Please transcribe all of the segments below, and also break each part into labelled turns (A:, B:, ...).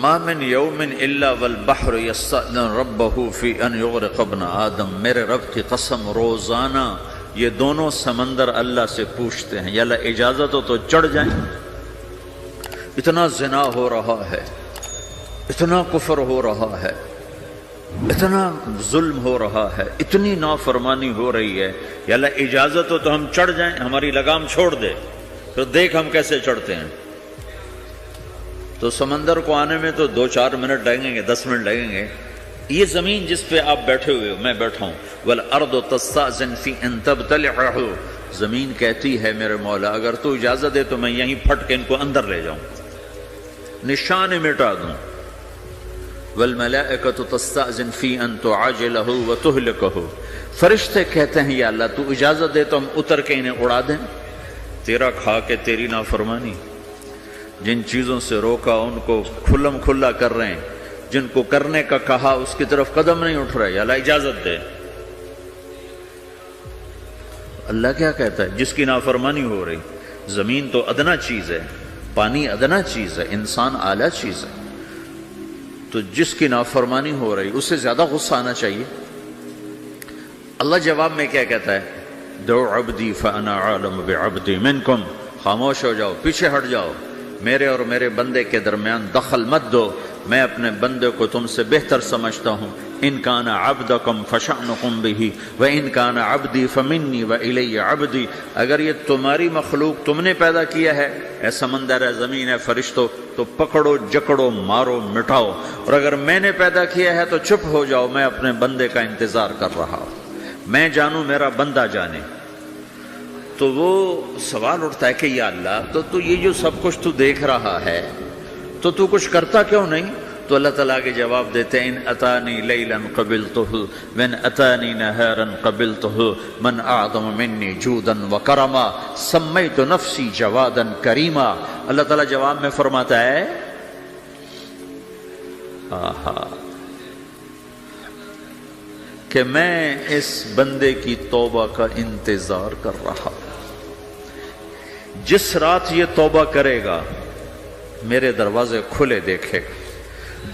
A: ما من یوم الا والبحر یستأذن ربہ فی ان یغرق ابن آدم، میرے رب کی قسم روزانہ یہ دونوں سمندر اللہ سے پوچھتے ہیں یا اللہ اجازت ہو تو چڑھ جائیں۔ اتنا زنا ہو رہا ہے، اتنا کفر ہو رہا ہے، اتنا ظلم ہو رہا ہے، اتنی نافرمانی ہو رہی ہے، یا اللہ اجازت ہو تو ہم چڑھ جائیں، ہماری لگام چھوڑ دے، تو دیکھ ہم کیسے چڑھتے ہیں۔ تو سمندر کو آنے میں تو 2-4 منٹ لگیں گے، 10 منٹ لگیں گے۔ یہ زمین جس پہ آپ بیٹھے ہوئے ہو، میں بیٹھا ہوں، وَالْأَرْضُ تَسْتَأْذِنُ فِي أَن تَبْتَلِعَهُ، زمین کہتی ہے میرے مولا اگر تو اجازت دے تو میں یہیں پھٹ کے ان کو اندر لے جاؤں، نشان مٹا دوں۔ وَالْمَلَائِكَةُ تَسْتَأْذِنُ فِي أَن تُعَاجِلَهُ وَتُهْلِكَهُ، فرشتے کہتے ہیں یا اللہ تو اجازت دے تو ہم اتر کے انہیں اڑا دیں۔ تیرا کھا کے تیری نافرمانی، جن چیزوں سے روکا ان کو کھلم کھلا کر رہے ہیں، جن کو کرنے کا کہا اس کی طرف قدم نہیں اٹھ رہے، یا اللہ اجازت دے۔ اللہ کیا کہتا ہے؟ جس کی نافرمانی ہو رہی، زمین تو ادنا چیز ہے، پانی ادنا چیز ہے، انسان اعلیٰ چیز ہے، تو جس کی نافرمانی ہو رہی اس سے زیادہ غصہ آنا چاہیے۔ اللہ جواب میں کیا کہتا ہے؟ دعو عبدی فانا عالم بعبدی منکم، خاموش ہو جاؤ، پیچھے ہٹ جاؤ، میرے اور میرے بندے کے درمیان دخل مت دو، میں اپنے بندے کو تم سے بہتر سمجھتا ہوں۔ ان کان عبدکم فشأنکم بہ وان کان عبدی فمنی والی عبدی، اگر یہ تمہاری مخلوق تم نے پیدا کیا ہے، اے سمندر ہے، زمین ہے، فرشتوں، تو پکڑو جکڑو مارو مٹاؤ، اور اگر میں نے پیدا کیا ہے تو چپ ہو جاؤ، میں اپنے بندے کا انتظار کر رہا ہوں، میں جانوں میرا بندہ جانے۔ تو وہ سوال اٹھتا ہے کہ یا اللہ تو یہ جو سب کچھ تو دیکھ رہا ہے تو تو کچھ کرتا کیوں نہیں؟ تو اللہ تعالیٰ کے جواب دیتے ہیں ان اتانی لیلا قبلتہ وان اتانی نہارا قبلتہ من اعظم منی جودا وکرما سمیت نفسی جوادا کریما۔ اللہ تعالیٰ جواب میں فرماتا ہے کہ میں اس بندے کی توبہ کا انتظار کر رہا ہوں، جس رات یہ توبہ کرے گا میرے دروازے کھلے دیکھے گا،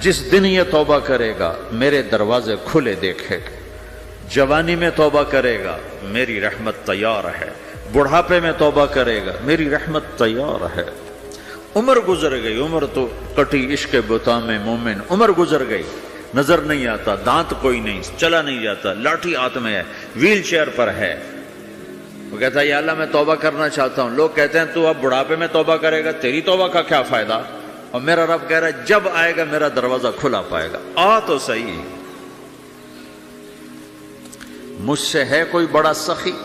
A: جس دن یہ توبہ کرے گا میرے دروازے کھلے دیکھے گا، جوانی میں توبہ کرے گا میری رحمت تیار ہے، بڑھاپے میں توبہ کرے گا میری رحمت تیار ہے۔ عمر گزر گئی، عمر تو کٹی عشق بتا میں مومن، عمر گزر گئی، نظر نہیں آتا، دانت کوئی نہیں، چلا نہیں جاتا، لاٹھی ہاتھ میں ہے، ویل چیئر پر ہے۔ وہ کہتا ہے یا اللہ میں توبہ کرنا چاہتا ہوں۔ لوگ کہتے ہیں تو اب بڑھاپے میں توبہ کرے گا، تیری توبہ کا کیا فائدہ؟ اور میرا رب کہہ رہا ہے جب آئے گا میرا دروازہ کھلا پائے گا، آ تو صحیح۔ مجھ سے ہے کوئی بڑا سخی،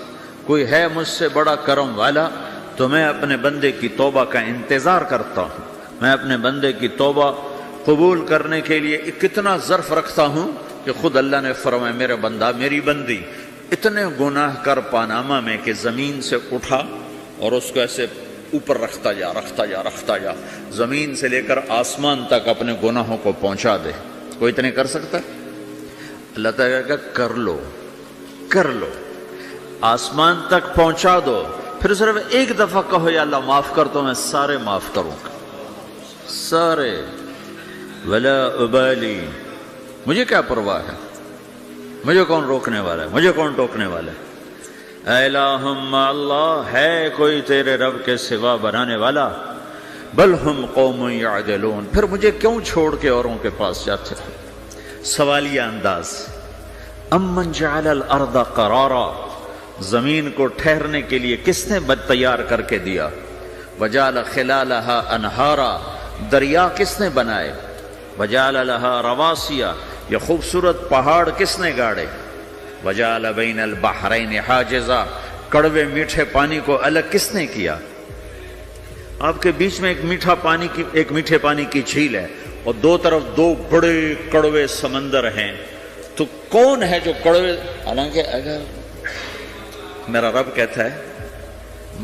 A: کوئی ہے مجھ سے بڑا کرم والا، تو میں اپنے بندے کی توبہ کا انتظار کرتا ہوں، میں اپنے بندے کی توبہ قبول کرنے کے لیے کتنا ظرف رکھتا ہوں کہ خود اللہ نے فرمایا میرا بندہ میری بندی اتنے گناہ کر پاناما میں کہ زمین سے اٹھا اور اس کو ایسے اوپر رکھتا جا، زمین سے لے کر آسمان تک اپنے گناہوں کو پہنچا دے۔ کوئی اتنے کر سکتا ہے؟ اللہ تعالیٰ کہ کر لو، آسمان تک پہنچا دو، پھر صرف ایک دفعہ کہو یا اللہ معاف کر تو میں سارے معاف کروں گا، سارے، ولا ابالی، مجھے کیا پرواہ ہے، مجھے کون روکنے والا ہے، مجھے کون ٹوکنے والا ہے۔ اے الہم اللہ، ہے کوئی تیرے رب کے سوا بنانے والا؟ بل ہم قوم یعدلون، پھر مجھے کیوں چھوڑ کے اوروں کے پاس جاتے ہیں؟ سوالیہ انداز۔ امن جعل الارض قرارا، زمین کو ٹھہرنے کے لیے کس نے تیار کر کے دیا؟ وجعل خلالها انہارا، دریا کس نے بنائے؟ وجعل لها رواسیا، یہ خوبصورت پہاڑ کس نے گاڑے؟ وجعل بین البحرین حاجزا، کڑوے میٹھے پانی کو الگ کس نے کیا؟ آپ کے بیچ میں ایک میٹھے پانی کی جھیل ہے اور دو طرف دو بڑے کڑوے سمندر ہیں، تو کون ہے جو کڑوے؟ حالانکہ اگر میرا رب کہتا ہے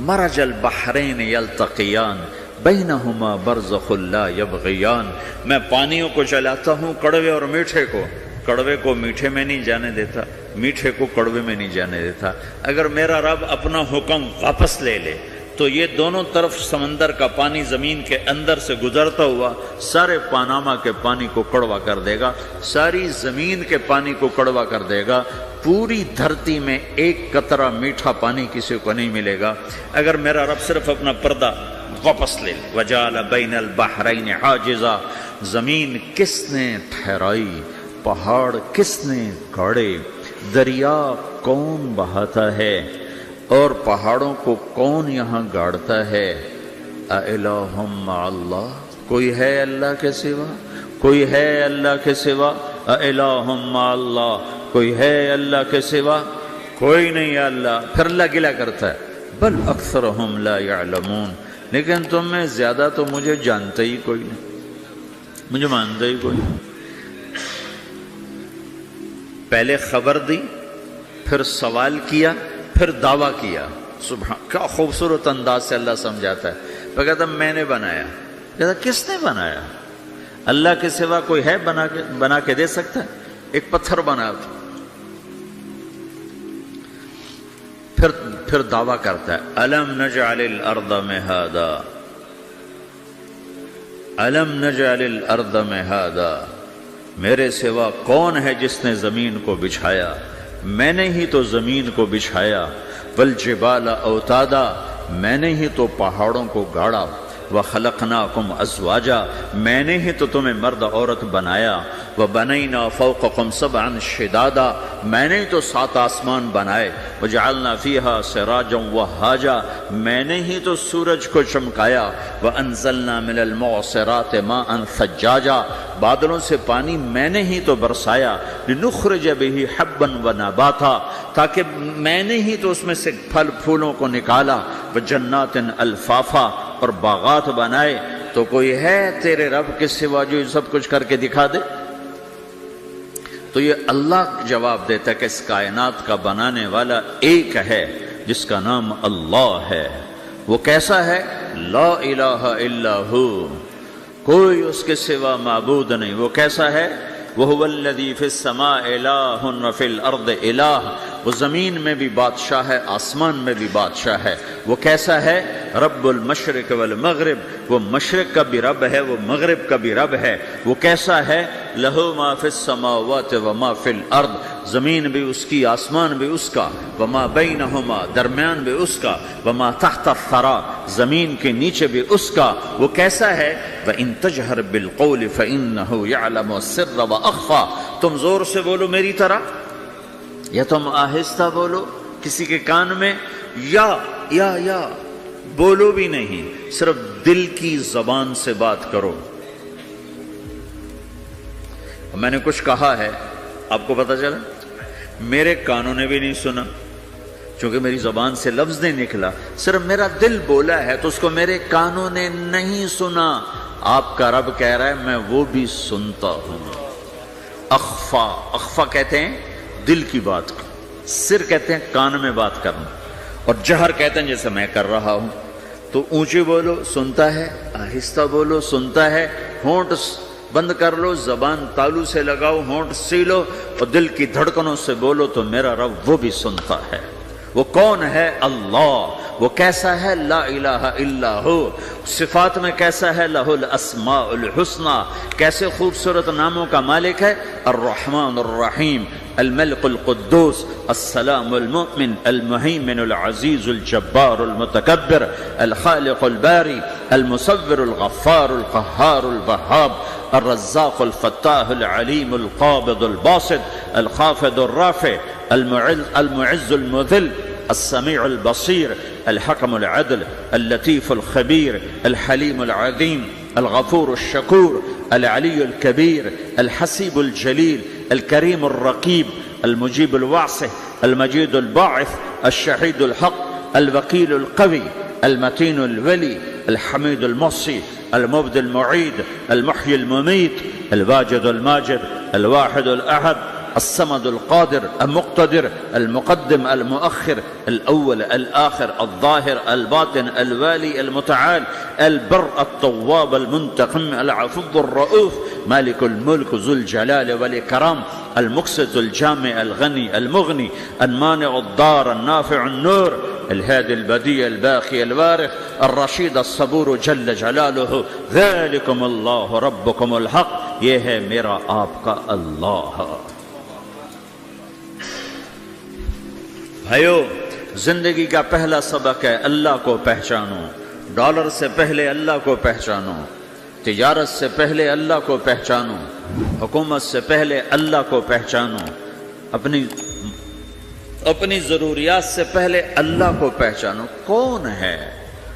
A: مرج البحرین یلتقیان بینہما برزخ لا یبغیان، میں پانیوں کو چلاتا ہوں، کڑوے اور میٹھے کو، کڑوے کو میٹھے میں نہیں جانے دیتا، میٹھے کو کڑوے میں نہیں جانے دیتا۔ اگر میرا رب اپنا حکم واپس لے لے، تو یہ دونوں طرف سمندر کا پانی زمین کے اندر سے گزرتا ہوا سارے پاناما کے پانی کو کڑوا کر دے گا، ساری زمین کے پانی کو کڑوا کر دے گا، پوری دھرتی میں ایک قطرہ میٹھا پانی کسی کو نہیں ملے گا اگر میرا رب صرف اپنا پردہ واپس لے۔ وَجَعَلَ بَيْنَ الْبَحْرَيْنِ حَاجِزًا، زمین کس نے ٹھہرائی، پہاڑ کس نے گاڑے، دریا کون بہاتا ہے اور پہاڑوں کو کون یہاں گاڑتا ہے؟ اَإِلَٰهٌ مَّعَ اللَّهِ، کوئی ہے اللہ کے سوا؟ کوئی ہے اللہ کے سوا؟ اَإِلَٰهٌ مَّعَ اللَّهِ، کوئی ہے اللہ کے سوا؟ کوئی نہیں ہے اللہ۔ پھر اللہ گلہ کرتا ہے بل اکثرہم لا یعلمون، لیکن تم میں زیادہ تو مجھے جانتے ہی کوئی نہیں، مجھے مانتے ہی کوئی نہیں۔ پہلے خبر دی، پھر سوال کیا، پھر دعویٰ کیا۔ سبحان، کیا خوبصورت انداز سے اللہ سمجھاتا ہے۔ وہ کہتا میں نے بنایا، کہتا کس نے بنایا؟ اللہ کے سوا کوئی ہے بنا کے دے سکتا ہے؟ ایک پتھر بنا تھا۔ پھر دعویٰ کرتا ہے الم نجعل الارض مہادا، الم نجعل الارض مہادا، میرے سوا کون ہے جس نے زمین کو بچھایا؟ میں نے ہی تو زمین کو بچھایا۔ والجبال اوتادا، میں نے ہی تو پہاڑوں کو گاڑا۔ وخلقناکم ازواجا، میں نے ہی تو تمہیں مرد عورت بنایا۔ وبنینا فوقکم سبعا شدادا، میں نے ہی تو 7 آسمان بنائے۔ وجعلنا فیہا سراجا وہاجا، میں نے ہی تو سورج کو چمکایا۔ وانزلنا من المعصرات ماء ثجاجا، بادلوں سے پانی میں نے ہی تو برسایا۔ لنخرج به حبا ونباتا، تاکہ میں نے ہی تو اس میں سے پھل پھولوں کو نکالا۔ وجنات الفافا، اور باغات بنائے۔ تو کوئی ہے تیرے رب کے سوا جو یہ سب کچھ کر کے دکھا دے؟ تو یہ اللہ جواب دیتا ہے کہ اس کائنات کا بنانے والا ایک ہے جس کا نام اللہ ہے۔ وہ کیسا ہے؟ لا الہ الا ہو، کوئی اس کے سوا معبود نہیں۔ وہ کیسا ہے؟ وَهُوَ الَّذِي فِي السَّمَاءِ إِلَٰهٌ وَفِي الْأَرْضِ إِلَٰهٌ، وہ زمین میں بھی بادشاہ ہے، آسمان میں بھی بادشاہ ہے۔ وہ کیسا ہے؟ رب المشرق والمغرب، وہ مشرق کا بھی رب ہے، وہ مغرب کا بھی رب ہے۔ وہ کیسا ہے؟ لَهُ مَا فِي السَّمَاوَاتِ وَمَا فِي الْأَرْضِ، زمین بھی اس کی، آسمان بھی اس کا۔ وَمَا بَيْنَهُمَا، درمیان بھی اس کا۔ وَمَا تَحْتَ الثَّرَىٰ، زمین کے نیچے بھی اس کا۔ وہ کیسا ہے؟ وَإِن تَجْهَرْ بِالْقَوْلِ فَإِنَّهُ يَعْلَمُ السِّرَّ وَأَخْفَىٰ، تم زور سے بولو میری طرح، یا تم آہستہ بولو کسی کے کان میں، یا بولو بھی نہیں، صرف دل کی زبان سے بات کرو۔ میں نے کچھ کہا ہے، آپ کو پتہ چلا؟ میرے کانوں نے بھی نہیں سنا، چونکہ میری زبان سے لفظ نہیں نکلا، صرف میرا دل بولا ہے تو اس کو میرے کانوں نے نہیں سنا۔ آپ کا رب کہہ رہا ہے میں وہ بھی سنتا ہوں۔ اخفا، اخفا کہتے ہیں دل کی بات کو، سر کہتے ہیں کان میں بات کرنا، اور جہر کہتے ہیں جیسے میں کر رہا ہوں۔ تو اونچی بولو سنتا ہے، آہستہ بولو سنتا ہے، ہونٹ بند کر لو، زبان تالو سے لگاؤ، ہونٹ سیلو اور دل کی دھڑکنوں سے بولو تو میرا رب وہ بھی سنتا ہے۔ وہ کون ہے؟ اللہ۔ وہ کیسا ہے؟ لا الہ الا ہو۔ صفات میں کیسا ہے؟ لہ الاسماء الحسنی، کیسے خوبصورت ناموں کا مالک ہے؟ الرحمن الرحیم، الملک القدوس، السلام المؤمن، المہیمن العزیز الجبار المتکبر، الخالق الباری، المصور الغفار القہار الوہاب، الرزاق الفتاح العلیم القابض الباسط، الخافض الرافع، المعز المذل، السميع البصير، الحكم العدل، اللطيف الخبير، الحليم العظيم، الغفور الشكور، العلي الكبير، الحسيب الجليل، الكريم الرقيب، المجيب الواسع، المجيد الباعث، الشهيد الحق، الوكيل القوي، المتين الولي، الحميد المحصي، المبدي المعيد، المحيي المميت، الواجد الماجد، الواحد الأحد، الصمد القادر المقتدر، المقدم المؤخر، الأول الآخر، الظاهر الباطن، الوالي المتعال، البر التواب المنتقم، العفو الرؤوف، مالك الملك ذو الجلال والإكرام، المقسط الجامع الغني المغني، المانع الضار النافع النور، الهادي البديع الباقي الوارث الرشيد الصبور جل جلالہ ذلكم اللہ ربكم الحق، یہ ہے میرا آپ کا اللہ۔ بھائیو، زندگی کا پہلا سبق ہے اللہ کو پہچانو۔ ڈالر سے پہلے اللہ کو پہچانو، تجارت سے پہلے اللہ کو پہچانو، حکومت سے پہلے اللہ کو پہچانو، اپنی ضروریات سے پہلے اللہ کو پہچانو۔ کون ہے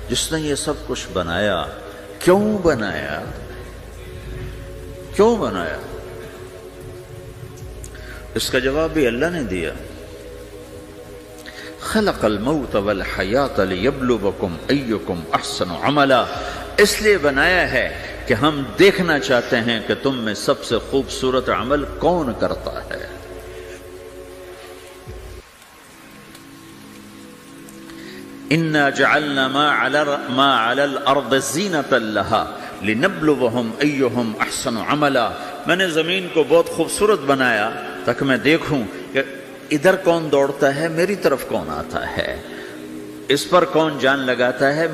A: جس نے یہ سب کچھ بنایا؟ کیوں بنایا؟ کیوں بنایا؟ اس کا جواب بھی اللہ نے دیا۔ خلق الموت والحیات لیبلوکم ایکم احسن عملا، اس لیے بنایا ہے کہ ہم دیکھنا چاہتے ہیں کہ تم میں سب سے خوبصورت عمل کون کرتا ہے۔ انا جعلنا ما علی الارض زینۃ لها لنبلوہم ایہم احسن عملا، میں نے زمین کو بہت خوبصورت بنایا تاکہ میں دیکھوں کہ ادھر کون دوڑتا ہے، میری طرف کون آتا ہے، اس پر کون جان لگاتا ہے،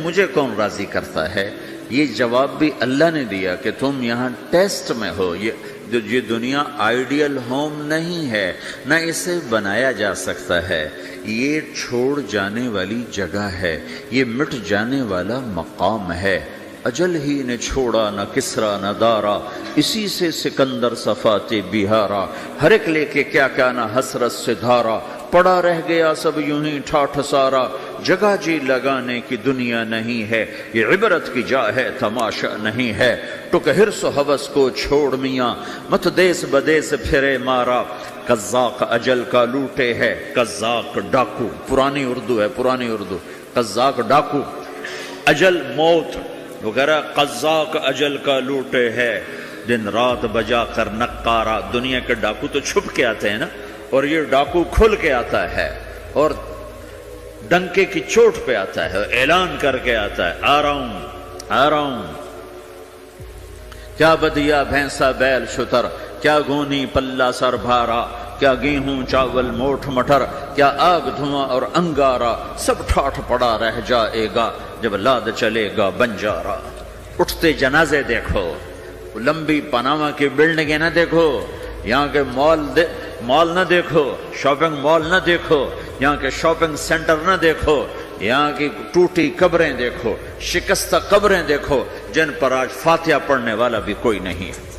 A: مجھے کون راضی کرتا ہے۔ یہ جواب بھی اللہ نے دیا کہ تم یہاں ٹیسٹ میں ہو۔ یہ دنیا آئیڈیل ہوم نہیں ہے، نہ اسے بنایا جا سکتا ہے، یہ چھوڑ جانے والی جگہ ہے، یہ مٹ جانے والا مقام ہے۔ اجل ہی نے چھوڑا نہ کسرا نہ دارا، اسی سے سکندر صفات بہارا، ہر ایک لے کے کیا کیا نہ حسرت سے دھارا، پڑا رہ گیا سب یوں ہی ٹھاٹھ سارا، جگہ جی لگانے کی دنیا نہیں ہے، یہ عبرت کی جا ہے تماشا نہیں ہے، ٹک حرص و ہوس کو چھوڑ میاں، مت دیس بدیس پھرے مارا، قزاق اجل کا لوٹے ہے، قزاق ڈاکو، پرانی اردو ہے، پرانی اردو، قزاق ڈاکو، اجل موت وغیرہ، قزاق اجل کا لوٹے ہے، دن رات بجا کر نقارا۔ دنیا کے ڈاکو تو چھپ کے آتے ہیں نا، اور یہ ڈاکو کھل کے آتا ہے اور ڈنکے کی چوٹ پہ آتا ہے، اعلان کر کے آتا ہے، آ رہا ہوں آ رہا ہوں۔ کیا بدیا بھینسا بیل شتر، کیا گونی پلہ سر بھارا، کیا گیہوں چاول موٹھ مٹر، کیا آگ دھواں اور انگارا، سب ٹھاٹھ پڑا رہ جائے گا جب لاد چلے گا بنجارا۔ اٹھتے جنازے دیکھو، لمبی پاناما کی بلڈنگیں نہ دیکھو، یہاں کے مال نہ دیکھو، شاپنگ مال نہ دیکھو، یہاں کے شاپنگ سینٹر نہ دیکھو، یہاں کی ٹوٹی قبریں دیکھو، شکستہ قبریں دیکھو جن پر آج فاتحہ پڑھنے والا بھی کوئی نہیں ہے۔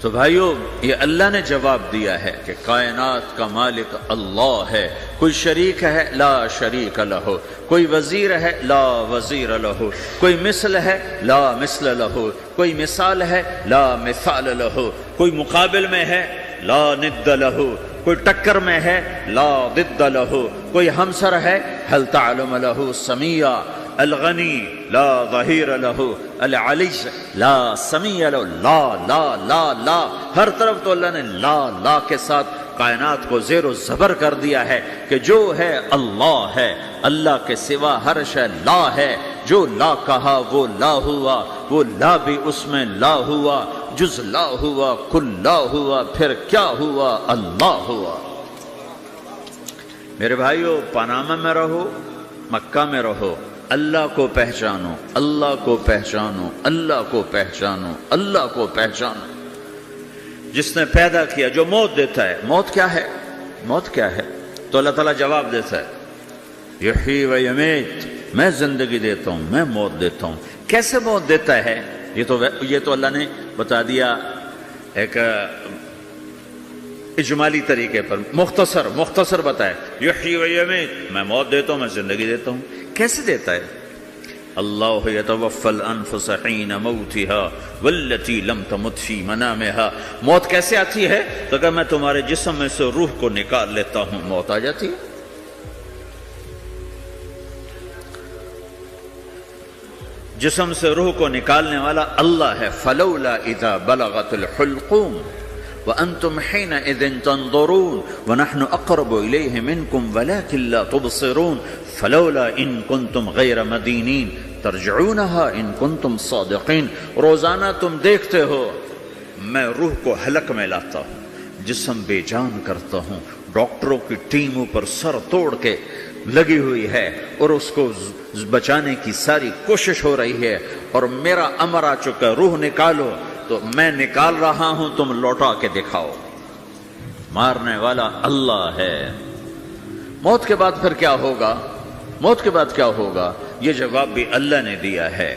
A: تو بھائیو، یہ اللہ نے جواب دیا ہے کہ کائنات کا مالک اللہ ہے، کوئی شریک ہے لا شریک لہ، کوئی وزیر ہے لا وزیر لہ، کوئی مثل ہے لا مثل لہ، کوئی مثال ہے لا مثال لہ، کوئی مقابل میں ہے لا ند لہ، کوئی ٹکر میں ہے لا ضد لہ، کوئی ہمسر ہے هل تعلم لہ سمیہ، الغنی لا ظہیر لہ، العلی لا سمیع لہ، لا لا لا لا، ہر طرف تو اللہ نے لا لا کے ساتھ کائنات کو زیر و زبر کر دیا ہے کہ جو ہے اللہ ہے، اللہ کے سوا ہر شے لا ہے، جو لا کہا وہ لا ہوا، وہ لا بھی اس میں لا ہوا، جز لا ہوا کل لا ہوا، پھر کیا ہوا؟ اللہ ہوا۔ میرے بھائیو، پاناما میں رہو، مکہ میں رہو، اللہ کو پہچانو، اللہ کو پہچانو، اللہ کو پہچانو، اللہ کو پہچانو۔ جس نے پیدا کیا، جو موت دیتا ہے، موت کیا ہے؟ موت کیا ہے؟ تو اللہ تعالیٰ جواب دیتا ہے، یحیی و یمیت، میں زندگی دیتا ہوں، میں موت دیتا ہوں۔ کیسے موت دیتا ہے؟ یہ تو اللہ نے بتا دیا ایک اجمالی طریقے پر، مختصر بتائے، یحیی و یمیت، میں موت دیتا ہوں، میں زندگی دیتا ہوں۔ کیسے دیتا ہے؟ اللہ یتوفی الانفس حین موتها والتی لم تمت فی منامها۔ موت کیسے آتی ہے؟ تو کہ میں تمہارے جسم میں سے روح کو نکال لیتا ہوں، موت آ جاتی ہے۔ جسم سے روح کو نکالنے والا اللہ ہے۔ فلولا اذا بلغت الحلقوم وانتم حينئذ تنظرون ونحن اقرب اليه منكم ولكن لا تبصرون فلولا ان كنتم غير مدينين ترجعونها ان كنتم صادقين۔ روزانہ تم دیکھتے ہو میں روح کو حلق میں لاتا ہوں، جسم بے جان کرتا ہوں، ڈاکٹروں کی ٹیم اوپر سر توڑ کے لگی ہوئی ہے اور اس کو بچانے کی ساری کوشش ہو رہی ہے، اور میرا امر آ چکا، روح نکالو، تو میں نکال رہا ہوں، تم لوٹا کے دکھاؤ۔ مارنے والا اللہ ہے۔ موت کے بعد پھر کیا ہوگا؟ موت کے بعد کیا ہوگا؟ یہ جواب بھی اللہ نے دیا ہے۔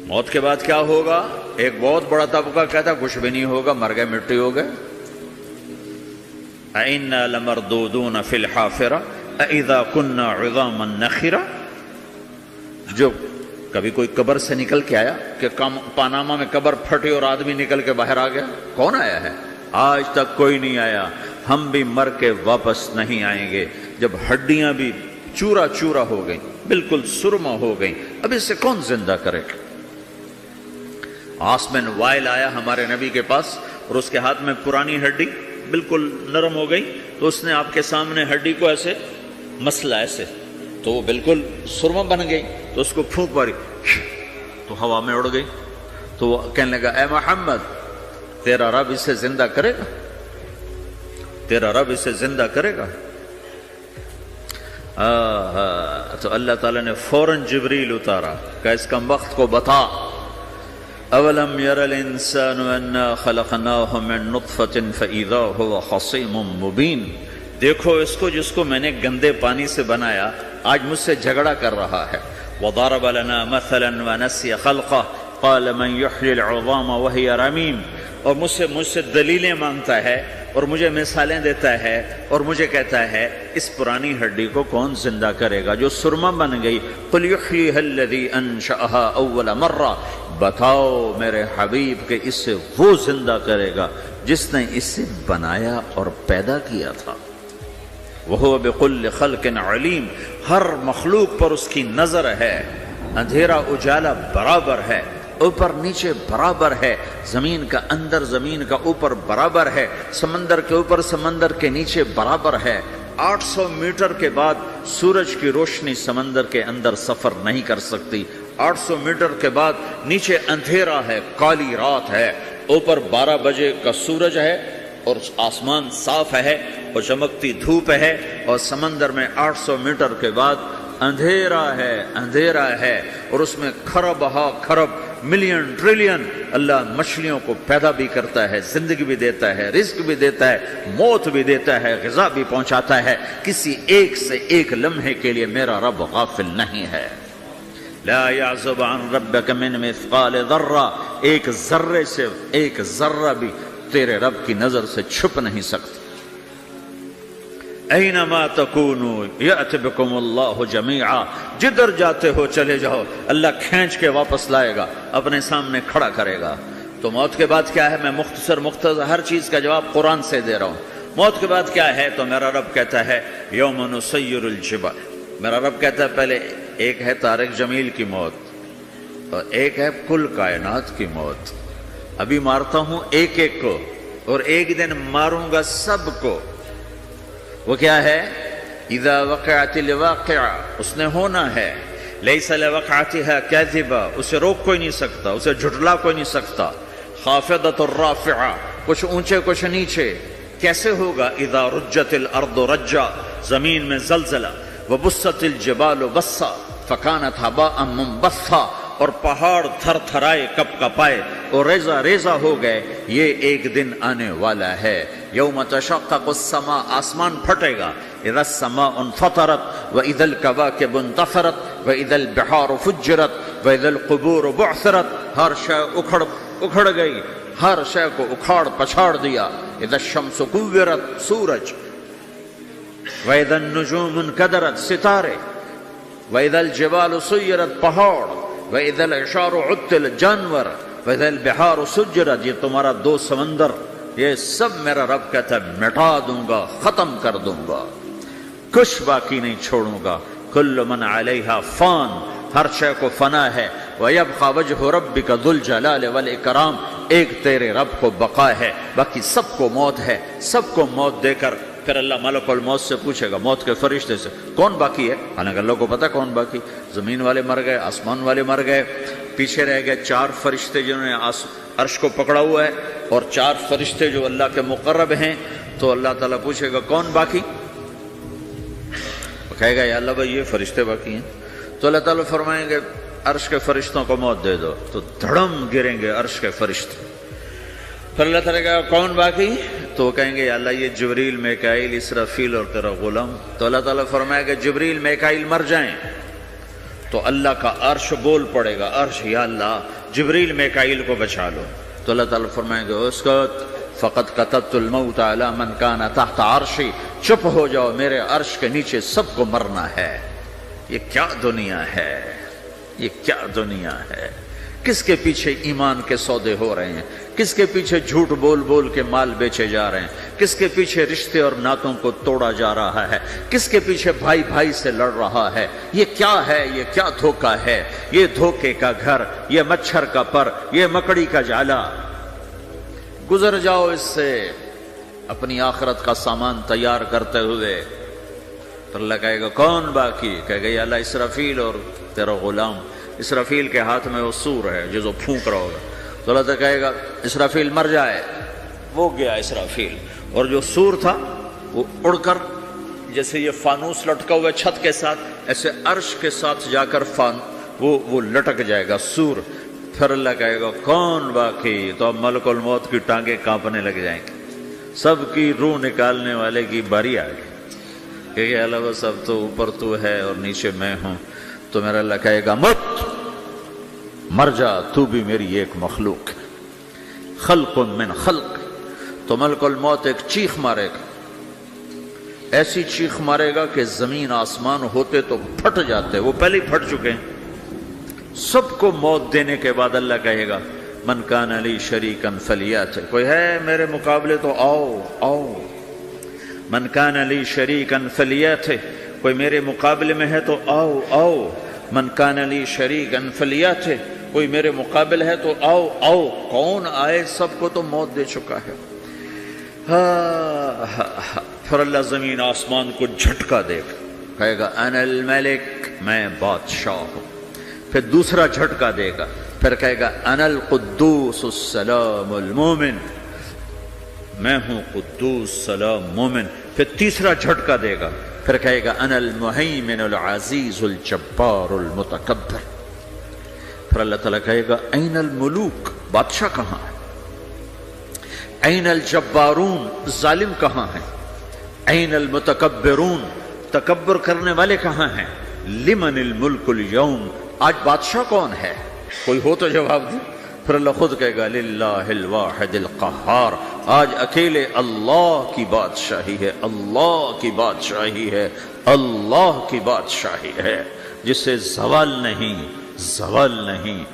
A: موت کے بعد کیا ہوگا؟ ایک بہت بڑا طبقہ کہتا کچھ بھی نہیں ہوگا، مر گئے، مٹی ہو گئے۔ اَإِنَّا لَمَرْدُودُونَ فِي الْحَافِرَةِ أَإِذَا كُنَّا عِظَامًا نَخِرَةً۔ جو کبھی کوئی قبر سے نکل کے آیا کہ پاناما میں قبر پھٹی اور آدمی نکل کے باہر آ گیا؟ کون آیا ہے؟ آج تک کوئی نہیں آیا۔ ہم بھی مر کے واپس نہیں آئیں گے۔ جب ہڈیاں بھی چورا چورا ہو گئیں، بالکل سرما ہو گئیں، اب اس سے کون زندہ کرے؟ آسمن وائل آیا ہمارے نبی کے پاس اور اس کے ہاتھ میں پرانی ہڈی بالکل نرم ہو گئی، تو اس نے آپ کے سامنے ہڈی کو ایسے مسلا، ایسے، تو وہ بالکل سرما بن گئی، تو اس کو پھونک ماری تو ہوا میں اڑ گئی۔ تو وہ کہنے لگا اے محمد، تیرا رب اسے زندہ کرے گا؟ تیرا رب اسے زندہ کرے گا؟ تو اللہ تعالیٰ نے فوراً جبریل اتارا کہ اس کم وقت کو بتا، اولم یر الانسان انا خلقناہ من نطفۃ فاذا هو خصیم مبین۔ دیکھو اس کو جس کو میں نے گندے پانی سے بنایا، آج مجھ سے جھگڑا کر رہا ہے۔ وضرب لنا مثلا ونسی خلقہ قال من یحیی العظام وہی رمیم۔ اور مجھ سے دلیلیں مانگتا ہے اور مجھے مثالیں دیتا ہے اور مجھے کہتا ہے اس پرانی ہڈی کو کون زندہ کرے گا جو سرما بن گئی؟ قل یحییھا الذی انشأھا اول مرہ۔ بتاؤ میرے حبیب کہ اس سے وہ زندہ کرے گا جس نے اسے بنایا اور پیدا کیا تھا۔ وہو بکل خلق علیم۔ ہر مخلوق پر اس کی نظر ہے، اندھیرا اجالا برابر ہے، اوپر نیچے برابر ہے، زمین کا اندر زمین کا اوپر برابر ہے، سمندر کے اوپر سمندر کے نیچے برابر ہے۔ 800 میٹر کے بعد سورج کی روشنی سمندر کے اندر سفر نہیں کر سکتی۔ 800 میٹر کے بعد نیچے اندھیرا ہے، کالی رات ہے، اوپر 12 بجے کا سورج ہے اور آسمان صاف ہے اور چمکتی دھوپ ہے، اور سمندر میں 800 میٹر کے بعد اندھیرا ہے، اندھیرا ہے، اور اس میں کھرب ہا کھرب ملین ٹریلین اللہ مچھلیوں کو پیدا بھی کرتا ہے، زندگی بھی دیتا ہے، رزق بھی دیتا ہے، موت بھی دیتا ہے، غذا بھی پہنچاتا ہے۔ کسی ایک سے ایک لمحے کے لیے میرا رب غافل نہیں ہے۔ لا يعزب عن ربك من مثقال ذرہ، ایک ذرے سے ایک ذرہ بھی تیرے رب کی نظر سے چھپ نہیں سکتا۔ اینما تکونوا یأت بکم اللہ جمیعا، جدھر جاتے ہو چلے جاؤ، اللہ کھینچ کے واپس لائے گا، اپنے سامنے کھڑا کرے گا۔ تو موت کے بعد کیا ہے؟ میں مختصر ہر چیز کا جواب قرآن سے دے رہا ہوں۔ موت کے بعد کیا ہے؟ تو میرا رب کہتا ہے یوم نسیر الجبال۔ میرا رب کہتا ہے پہلے ایک ہے طارق جمیل کی موت اور ایک ہے کل کائنات کی موت۔ ابھی مارتا ہوں ایک ایک کو اور ایک دن ماروں گا سب کو۔ وہ کیا ہے؟ اذا وقعت الواقعہ، اس نے ہونا ہے۔ لیس لوقعتها کاذبہ، اسے روک کوئی نہیں سکتا، اسے جھٹلا کوئی نہیں سکتا۔ خافضۃ الرافعہ، کچھ اونچے کچھ نیچے۔ کیسے ہوگا؟ اذا رجت الارض رجا، زمین میں زلزلہ۔ وبست الجبال بسا فکانت ہباء منبثا، اور پہاڑ تھر تھرائے کپ کپائے اور ریزہ ریزہ ہو گئے۔ یہ ایک دن آنے والا ہے۔ یوم تشقق السماء، آسمان پھٹے گا۔ اذا السماء انفطرت واذا الكواكب انتثرت واذا البحار فجرت واذا القبور بعثرت، ہر شے اکھڑ گئی، ہر شے کو اکھاڑ پچھاڑ دیا۔ اذا الشمس كورت، سورج۔ وَإِذَا النُّجُومُ انْكَدَرَتْ، ستارے۔ وَإِذَا الْجِبَالُ سُيِّرَتْ، پہاڑ۔ وَإِذَا الْعِشَارُ عُطِّلَتْ، جانور۔ وَإِذَا الْبِحَارُ سُجِّرَتْ، یہ تمہارا دو سمندر، یہ سب میرا رب کہتا ہے مٹا دوں گا، ختم کر دوں گا، کچھ باقی نہیں چھوڑوں گا۔ كُلُّ مَنْ عَلَيْهَا فان، ہر شے کو فنا ہے۔ وَيَبْقَى وَجْهُ رَبِّكَ ذُو الْجَلَالِ وَالْإِكْرَامِ، ایک تیرے رب کو بقا ہے، باقی سب کو موت ہے۔ سب کو موت دے کر پھر اللہ ملک الموت سے پوچھے گا، موت کے فرشتے سے، کون باقی ہے؟ حالانکہ اللہ کو پتہ کون باقی۔ زمین والے مر گئے، آسمان والے مر گئے، پیچھے رہ گئے 4 فرشتے جنہوں نے عرش کو پکڑا ہوا ہے اور 4 فرشتے جو اللہ کے مقرب ہیں، تو اللہ تعالیٰ پوچھے گا کون باقی؟ وہ کہے گا یا اللہ بھائی یہ فرشتے باقی ہیں. تو اللہ تعالیٰ فرمائیں گے عرش کے فرشتوں کو موت دے دو، تو دھڑم گریں گے عرش کے فرشتے. پھر اللہ تعالیٰ کہا کون باقی؟ تو وہ کہیں گے یا اللہ یہ جبریل، میکائیل، اسرافیل اور تیرا غلام. تو اللہ تعالیٰ فرمائے گا جبریل، میکائیل مر جائیں. تو اللہ کا عرش بول پڑے گا، عرش یا اللہ جبریل، میکائیل کو بچا لو. تو اللہ تعالیٰ فرمائیں گے اسکت فقط کتبت الموت علی من کان تحت عرشی، چپ ہو جاؤ، میرے عرش کے نیچے سب کو مرنا ہے. یہ کیا دنیا ہے، یہ کیا دنیا ہے. کس کے پیچھے ایمان کے سودے ہو رہے ہیں، کس کے پیچھے جھوٹ بول بول کے مال بیچے جا رہے ہیں، کس کے پیچھے رشتے اور ناتوں کو توڑا جا رہا ہے، کس کے پیچھے بھائی بھائی سے لڑ رہا ہے. یہ کیا ہے، یہ کیا دھوکہ ہے، یہ دھوکے کا گھر، یہ مچھر کا پر، یہ مکڑی کا جالا. گزر جاؤ اس سے اپنی آخرت کا سامان تیار کرتے ہوئے. تو اللہ کہے گا کون باقی؟ کہے گا یا اللہ اسرافیل اور تیرا غلام. اسرافیل کے ہاتھ میں وہ سور ہے جو پھونک رہا ہوگا. تو اللہ تعالیٰ کہے گا اسرافیل مر جائے. وہ گیا اسرافیل، اور جو سور تھا وہ اڑ کر جیسے یہ فانوس لٹکا ہوا چھت کے ساتھ، ایسے عرش کے ساتھ جا کر وہ لٹک جائے گا سور. پھر اللہ کہے گا کون باقی؟ تو اب ملک الموت کی ٹانگیں کانپنے لگ جائیں گی، سب کی روح نکالنے والے کی باری آ گئی کہ اللہ بس اب تو اوپر تو ہے اور نیچے میں ہوں. تو میرا اللہ کہے گا مت، مر جا، تو بھی میری ایک مخلوق ہے، خلق من خلق. تو ملک الموت ایک چیخ مارے گا، ایسی چیخ مارے گا کہ زمین آسمان ہوتے تو پھٹ جاتے، وہ پہلے ہی پھٹ چکے ہیں. سب کو موت دینے کے بعد اللہ کہے گا من کان لی شریکا فلیات، کوئی ہے میرے مقابلے تو آؤ آؤ. من کان لی شریکا فلیات، کوئی میرے مقابلے میں ہے تو آؤ آؤ. من کان لی شریکا فلیات، کوئی میرے مقابل ہے تو آؤ آؤ. کون آئے؟ سب کو تو موت دے چکا ہے. پھر اللہ زمین آسمان کو جھٹکا دے گا، کہے گا انا الملک، میں بادشاہ ہوں. پھر دوسرا جھٹکا دے گا، پھر کہے گا انا القدوس السلام المومن، میں ہوں قدوس سلام مومن. پھر تیسرا جھٹکا دے گا، پھر کہے گا انا المہیمن العزیز الجبار المتکبر. پھر اللہ تعالیٰ کہے گا این الملوک، بادشاہ کہاں ہے؟ این الجبارون، ظالم کہاں ہیں؟ این المتکبرون، تکبر کرنے والے کہاں ہیں؟ لمن الملک اليوم، آج بادشاہ کون ہے؟ کوئی ہو تو جواب دے. پھر اللہ خود کہے گا للہ الواحد القہار، آج اکیلے اللہ کی بادشاہی ہے، اللہ کی بادشاہی ہے، اللہ کی بادشاہی ہے جس سے زوال نہیں، زوال نہیں.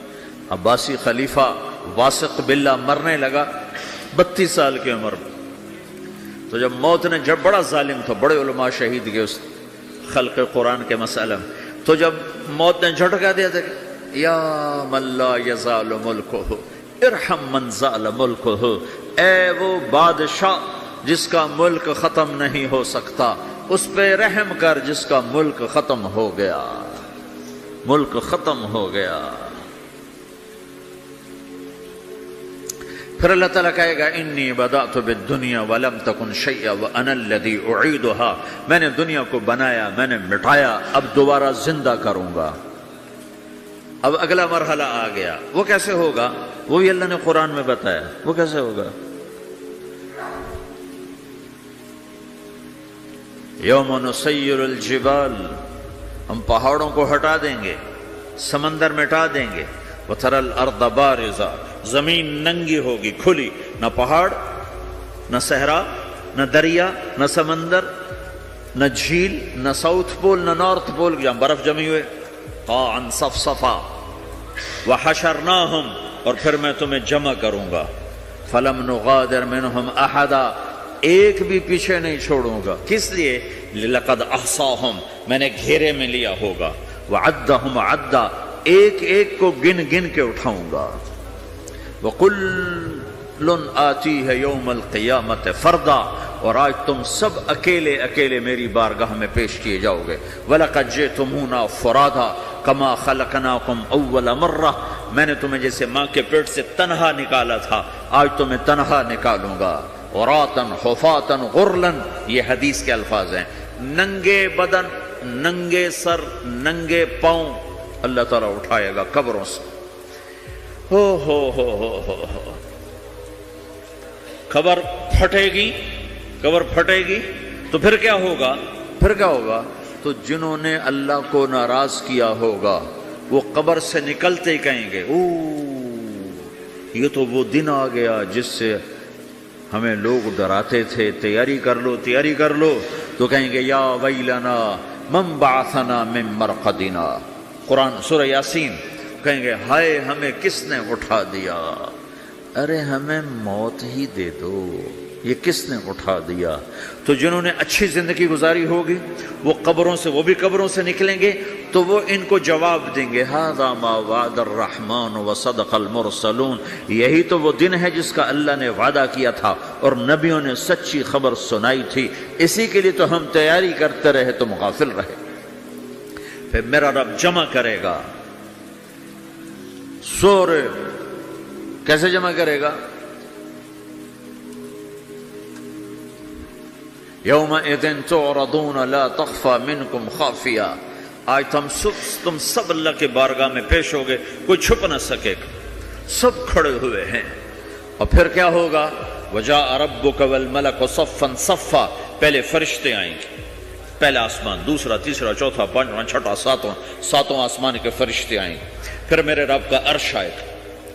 A: عباسی خلیفہ واثق باللہ مرنے لگا 32 سال کی عمر میں. تو جب موت نے، جب بڑا ظالم تھا، بڑے علماء شہید گئے اس خلق قرآن کے مسئلہ میں، تو جب موت نے جھٹکا دیا تھا یا من لا یزال ملکہ ارحم من زال ملکہ، اے وہ بادشاہ جس کا ملک ختم نہیں ہو سکتا، اس پہ رحم کر جس کا ملک ختم ہو گیا، ملک ختم ہو گیا. پھر اللہ تعالیٰ کہے گا انی بدأت بالدنیا ولم تکن شیئا وانا الذی اعیدہا، میں نے دنیا کو بنایا، میں نے مٹایا، اب دوبارہ زندہ کروں گا. اب اگلا مرحلہ آ گیا. وہ کیسے ہوگا؟ وہ بھی اللہ نے قرآن میں بتایا. وہ کیسے ہوگا؟ یوم نسیر الجبال، ہم پہاڑوں کو ہٹا دیں گے، سمندر مٹا دیں گے. وتری الارض بارزہ، زمین ننگی ہوگی، کھلی، نہ پہاڑ، نہ صحرا، نہ دریا، نہ سمندر، نہ جھیل، نہ ساؤتھ پول، نہ نارتھ پول جہاں برف جمی ہوئے. قاعا صفصفا وحشرناہم، اور پھر میں تمہیں جمع کروں گا. فلم نغادر منہم احدا، ایک بھی پیچھے نہیں چھوڑوں گا. کس لیے؟ لقد احصاہم، میں نے گھیرے میں لیا ہوگا. وعدہم عدا، ایک ایک کو گن گن کے اٹھاؤں گا. وَقُلٌّ آتِيهَ يَوْمَ الْقِيَامَةِ فَرْدًا، اور آج تم سب اکیلے اکیلے میری بارگاہ میں پیش کیے جاؤ گے. وَلَقَدْ جِئْتُمُونَا فُرَادًا كَمَا خَلَقْنَاكُمْ أَوَّلَ مَرَّةٍ، میں نے تمہیں جیسے ماں کے پیٹ سے تنہا نکالا تھا آج تمہیں تنہا نکالوں گا. عراطن حفاتن غرلن، یہ حدیث کے الفاظ ہیں. ننگے بدن، ننگے سر، ننگے پاؤں اللہ تعالیٰ اٹھائے گا قبروں سے. ہو قبر پھٹے گی، قبر پھٹے گی تو پھر کیا ہوگا؟ پھر کیا ہوگا؟ تو جنہوں نے اللہ کو ناراض کیا ہوگا وہ قبر سے نکلتے ہی کہیں گے یہ تو وہ دن آ گیا جس سے ہمیں لوگ ڈراتے تھے، تیاری کر لو تیاری کر لو. تو کہیں گے یا ویلنا من بعثنا من مرقدنا، قرآن سورہ یاسین. کہیں گے ہائے ہمیں کس نے اٹھا دیا. ارے ہمیں موت ہی دے دو، یہ کس نے اٹھا دیا؟ تو جنہوں نے اچھی زندگی گزاری ہوگی وہ قبروں سے، وہ بھی قبروں سے نکلیں گے تو وہ ان کو جواب دیں گے ھذا ما وعد الرحمن وصدق المرسلون. یہی تو وہ دن ہے جس کا اللہ نے وعدہ کیا تھا اور نبیوں نے سچی خبر سنائی تھی، اسی کے لیے تو ہم تیاری کرتے رہے تم غافل رہے. پھر میرا رب جمع کرے گا سورے. کیسے جمع کرے گا؟ یومئذ تعرضون لا تخفى منکم خافیہ. آج تم سب اللہ کے بارگاہ میں پیش ہوگے، کوئی چھپ نہ سکے گا، سب کھڑے ہوئے ہیں. اور پھر کیا ہوگا؟ وجاء ربک والملک صفا صفا. پہلے فرشتے آئیں گے، پہلا آسمان، دوسرا، تیسرا، چوتھا، پانچواں، چھٹا، ساتواں آسمان کے فرشتے آئیں گے. پھر میرے رب کا عرش آئے گا.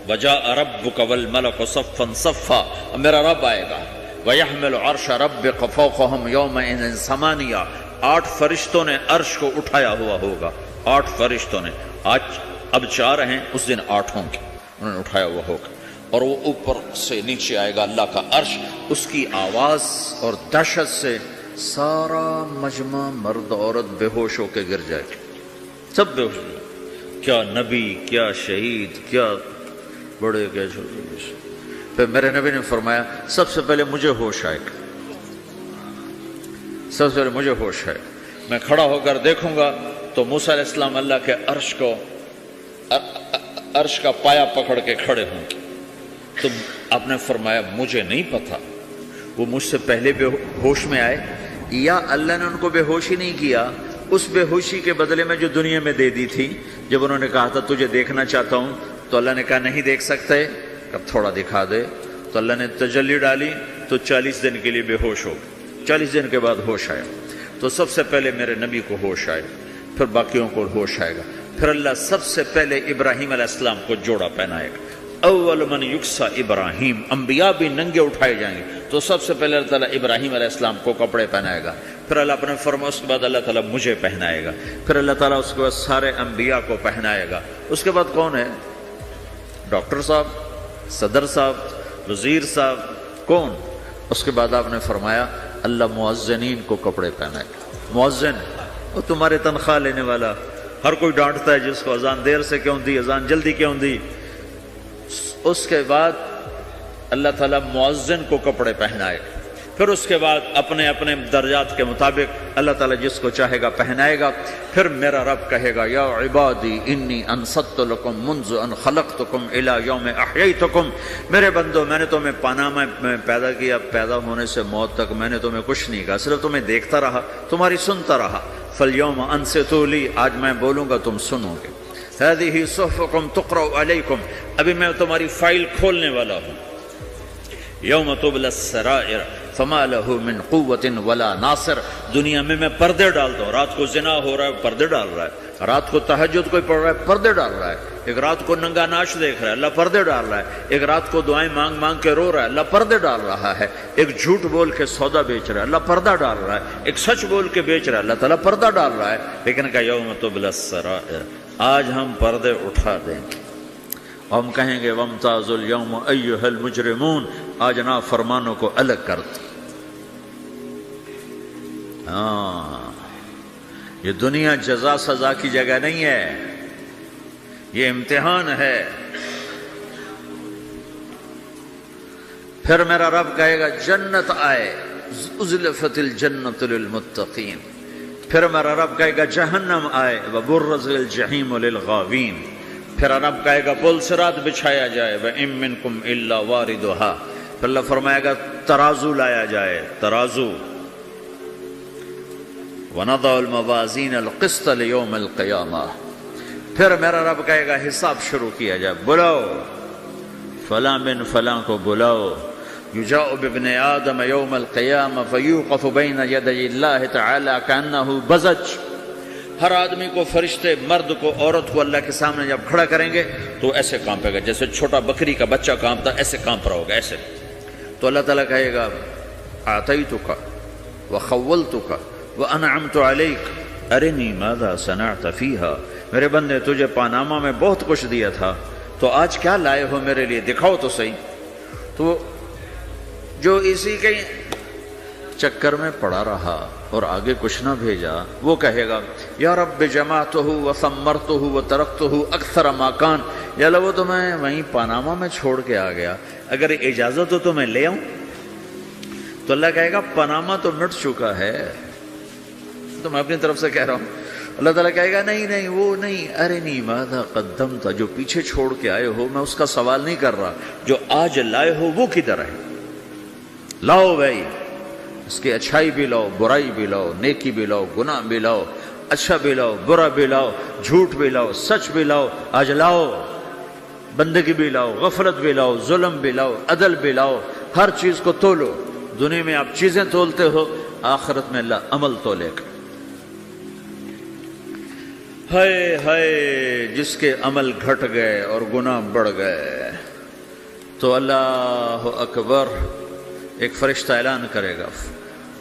A: وجاء ربک والملک صفا صفا. میرا رب آئے گا. وَيَحْمِلُ عَرْشَ رَبِّكَ فَوْقَهُمْ يَوْمَئِذٍ ثَمَانِيَةٌ. 8 فرشتوں نے عرش کو اٹھایا ہوا ہوگا. 8 فرشتوں نے، آج اب 4 ہیں، اس دن 8 ہوں گے، انہوں نے اٹھایا ہوا ہوگا. اور وہ اوپر سے نیچے آئے گا اللہ کا عرش. اس کی آواز اور دہشت سے سارا مجمع مرد عورت بے ہوش ہو کے گر جائے گا، سب بے ہوش ہو جائے. کیا نبی، کیا شہید، کیا بڑے، کیا چھوٹے. پھر میرے نبی نے فرمایا سب سے پہلے مجھے ہوش آئے گا، سب سے پہلے مجھے ہوش آئے. میں کھڑا ہو کر دیکھوں گا تو موسیٰ علیہ السلام اللہ کے عرش کا پایا پکڑ کے کھڑے ہوں گے. تو آپ نے فرمایا مجھے نہیں پتا وہ مجھ سے پہلے بے ہوش میں آئے یا اللہ نے ان کو بے ہوش ہی نہیں کیا. اس بے ہوشی کے بدلے میں جو دنیا میں دے دی تھی، جب انہوں نے کہا تھا تجھے دیکھنا چاہتا ہوں، تو اللہ نے کہا نہیں دیکھ سکتے، اب تھوڑا دکھا دے. تو اللہ نے تجلی ڈالی تو 40 دن کے لیے بے ہوش ہو گئے. 40 دن کے بعد ہوش آیا. تو سب سے پہلے میرے نبی کو ہوش آئے، پھر باقیوں کو ہوش آئے گا. پھر اللہ سب سے پہلے ابراہیم علیہ السلام کو جوڑا پہنائے گا. اول من یکسا ابراہیم. انبیاء بھی ننگے اٹھائے جائیں گے تو سب سے پہلے اللہ تعالیٰ ابراہیم علیہ السلام کو کپڑے پہنائے گا. پھر اللہ اپنے فرما، اس کے بعد اللہ تعالیٰ مجھے پہنائے گا. پھر اللہ تعالیٰ اس کے بعد سارے انبیاء کو پہنائے گا. اس کے بعد کون ہے؟ ڈاکٹر صاحب، صدر صاحب، وزیر صاحب، کون؟ اس کے بعد آپ نے فرمایا اللہ مؤذنین کو کپڑے پہنائے گا. مؤذن وہ تمہارے تنخواہ لینے والا، ہر کوئی ڈانٹتا ہے جس کو اذان دیر سے کیوں دی، اذان جلدی کیوں دی. اس کے بعد اللہ تعالیٰ مؤذن کو کپڑے پہنائے گا. پھر اس کے بعد اپنے اپنے درجات کے مطابق اللہ تعالیٰ جس کو چاہے گا پہنائے گا. پھر میرا رب کہے گا یا عبادی انی انصت لکم منذ ان خلقتکم الی یوم احییتکم. میرے بندو، میں نے تمہیں پاناما میں پیدا کیا، پیدا ہونے سے موت تک میں نے تمہیں کچھ نہیں کہا، صرف تمہیں دیکھتا رہا، تمہاری سنتا رہا. فالیوم انصتوا لی، آج میں بولوں گا تم سنو گے. هذه صحفکم تقرأ علیکم، ابھی میں تمہاری فائل کھولنے والا ہوں. یوم تبلی السرائر فما له من قوت ولا ناصر. دنیا میں پردے ڈالتا ہوں. رات کو زنا ہو رہا ہے، پردے ڈال رہا ہے. رات کو تہجد کوئی پڑھ رہا ہے، پردے ڈال رہا ہے. ایک رات کو ننگا ناچ دیکھ رہا ہے، اللہ پردے ڈال رہا ہے. ایک رات کو دعائیں مانگ مانگ کے رو رہا ہے، اللہ پردے ڈال رہا ہے. ایک جھوٹ بول کے سودا بیچ رہا ہے، اللہ پردہ ڈال رہا ہے. ایک سچ بول کے بیچ رہا ہے، اللہ تعالیٰ پردہ ڈال رہا ہے. لیکن کہ یوم تبلی السرائر، آج ہم پردے اٹھا دیں گے. ہم کہیں گے وامتازوا اليوم ایھا المجرمون، آج نافرمانوں کو الگ کر دو. یہ دنیا جزا سزا کی جگہ نہیں ہے، یہ امتحان ہے. پھر میرا رب کہے گا جنت آئے، ازلفت الجنت للمتقین. پھر میرا رب کہے گا جہنم آئے، وبرزت الجحیم للغاوین. پھر رب کہے گا پل صراط بچھایا جائے وَإِن مِّنكُمْ إِلَّا وَارِدُهَا، پھر اللہ فرمائے گا ترازو لایا جائے، ترازو، وَنَضَعُ الْمَوَازِينَ الْقِسْطَ لِيَوْمِ الْقِيَامَةِ، پھر میرا رب کہے گا حساب شروع کیا جائے، بلاؤ فلاں بن فلاں کو بلاؤ، یجاء بابن آدم یوم القیامہ فیوقف بین یدی اللہ تعالی کأنہ بزج، ہر آدمی کو، فرشتے، مرد کو، عورت کو اللہ کے سامنے جب کھڑا کریں گے تو ایسے کانپے گا جیسے چھوٹا بکری کا بچہ کانپتا، ایسے کانپ رہا ہوگا ایسے. تو اللہ تعالیٰ کہے گا اعطیتک وخولتک وانعمت علیک ارنی ماذا صنعت فیہا، میرے بندے تجھے پاناما میں بہت کچھ دیا تھا، تو آج کیا لائے ہو میرے لیے، دکھاؤ تو صحیح. تو جو اسی کے چکر میں پڑا رہا اور آگے کچھ نہ بھیجا، وہ کہے گا یا رب جمعتہ وثمرتہ وترکتہ اکثر ما کان، یا اللہ وہ تو میں وہیں پاناما میں چھوڑ کے آ گیا، اگر اجازت ہو تو میں لے آؤں. تو اللہ کہے گا پاناما تو مٹ چکا ہے، تو میں اپنی طرف سے کہہ رہا ہوں. اللہ تعالیٰ کہے گا نہیں نہیں وہ نہیں، ارنی ماذا قدمت، جو پیچھے چھوڑ کے آئے ہو میں اس کا سوال نہیں کر رہا، جو آج لائے ہو وہ کدھر ہے، لاؤ بھائی، اس کی اچھائی بھی لاؤ، برائی بھی لاؤ، نیکی بھی لاؤ، گناہ بھی لاؤ، اچھا بھی لاؤ، برا بھی لاؤ، جھوٹ بھی لاؤ، سچ بھی لاؤ، آج لاؤ، بندگی بھی لاؤ، غفلت بھی لاؤ، ظلم بھی لاؤ، عدل بھی لاؤ، ہر چیز کو تولو. دنیا میں آپ چیزیں تولتے ہو، آخرت میں اللہ عمل تولے گا. ہائے ہائے جس کے عمل گھٹ گئے اور گناہ بڑھ گئے، تو اللہ اکبر، ایک فرشتہ اعلان کرے گا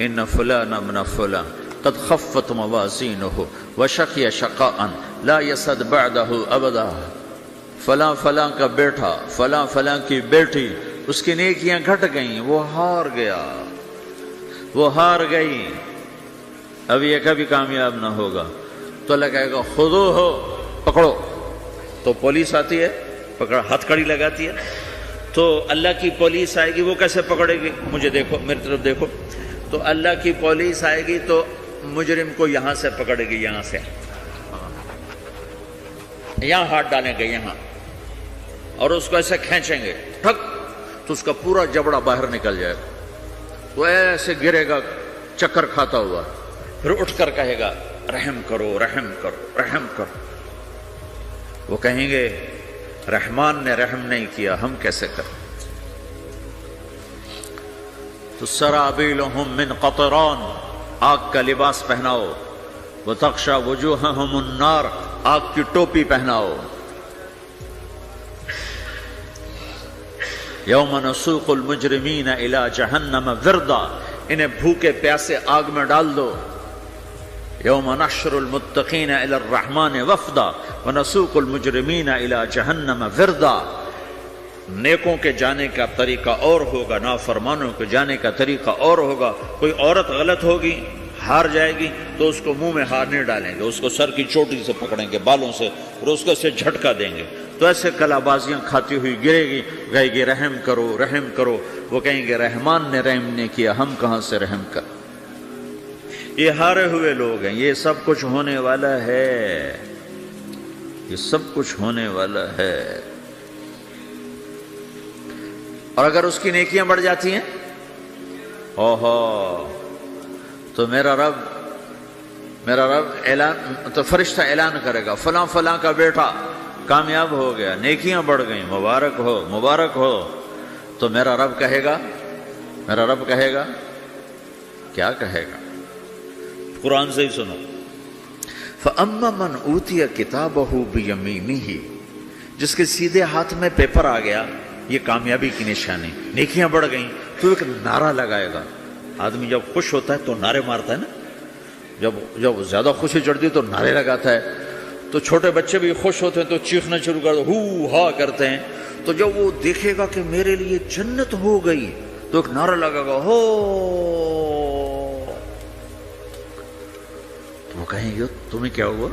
A: ان فلان من فلان قد خفت موازینہ وشقی شقاء لا یسد بعدہ ابدا، فلاں فلاں کا بیٹا، فلاں فلاں کی بیٹی، اس کی نیکیاں گھٹ گئیں، وہ ہار گیا، وہ ہار گئی، اب یہ کبھی کامیاب نہ ہوگا. تو اللہ کہے گا خودو ہو، پکڑو. تو پولیس آتی ہے، پکڑ ہتھ کڑی لگاتی ہے، تو اللہ کی پولیس آئے گی، وہ کیسے پکڑے گی، مجھے دیکھو، میری طرف دیکھو. تو اللہ کی پولیس آئے گی تو مجرم کو یہاں سے پکڑے گی، یہاں سے، یہاں ہاتھ ڈالیں گے یہاں، اور اس کو ایسے کھینچیں گے ٹھک، تو اس کا پورا جبڑا باہر نکل جائے گا، وہ ایسے گرے گا چکر کھاتا ہوا، پھر اٹھ کر کہے گا رحم کرو رحم کرو رحم کرو. وہ کہیں گے رحمان نے رحم نہیں کیا، ہم کیسے کریں. تو سرابیلہم من قطران، آگ کا لباس پہناؤ، وتغشا وجوہہم النار، آگ کی ٹوپی پہناؤ. یوم نسوق المجرمین الی جہنم وردا، انہیں بھوکے پیاسے آگ میں ڈال دو. یوم نحشر المتقین الی الرحمن وفدا ونسوق المجرمین الی جہنم وردا. نیکوں کے جانے کا طریقہ اور ہوگا، نافرمانوں کے جانے کا طریقہ اور ہوگا. کوئی عورت غلط ہوگی، ہار جائے گی، تو اس کو منہ میں ہار نہیں ڈالیں گے، اس کو سر کی چوٹی سے پکڑیں گے، بالوں سے، اور اس کو سے جھٹکا دیں گے. تو ایسے کلا بازیاں کھاتی ہوئی گرے گی، کہے گی رحم کرو رحم کرو. وہ کہیں گے رحمان نے رحم نہیں کیا، ہم کہاں سے رحم کر. یہ ہارے ہوئے لوگ ہیں. یہ سب کچھ ہونے والا ہے، یہ سب کچھ ہونے والا ہے. اور اگر اس کی نیکیاں بڑھ جاتی ہیں، اوہو، تو میرا رب اعلان، تو فرشتہ اعلان کرے گا فلاں فلاں کا بیٹا کامیاب ہو گیا، نیکیاں بڑھ گئیں، مبارک ہو مبارک ہو. تو میرا رب کہے گا کیا کہے گا، قرآن سے ہی سنو. فَأَمَّا مَنْ أُوتِيَ كِتَابَهُ بِيَمِينِهِ، جس کے سیدھے ہاتھ میں پیپر آ گیا، یہ کامیابی کی نشانی، نیکیاں بڑھ گئیں. تو ایک نعرہ لگائے گا. آدمی جب خوش ہوتا ہے تو نعرے مارتا ہے نا، جب زیادہ خوشی چڑھتی ہے تو نعرے لگاتا ہے. تو چھوٹے بچے بھی خوش ہوتے ہیں تو چیخنا شروع کر دو، ہو ہا کرتے ہیں. تو جب وہ دیکھے گا کہ میرے لیے جنت ہو گئی، تو ایک نعرہ لگے گا، ہو. تو وہ کہیں گے تمہیں کیا ہوا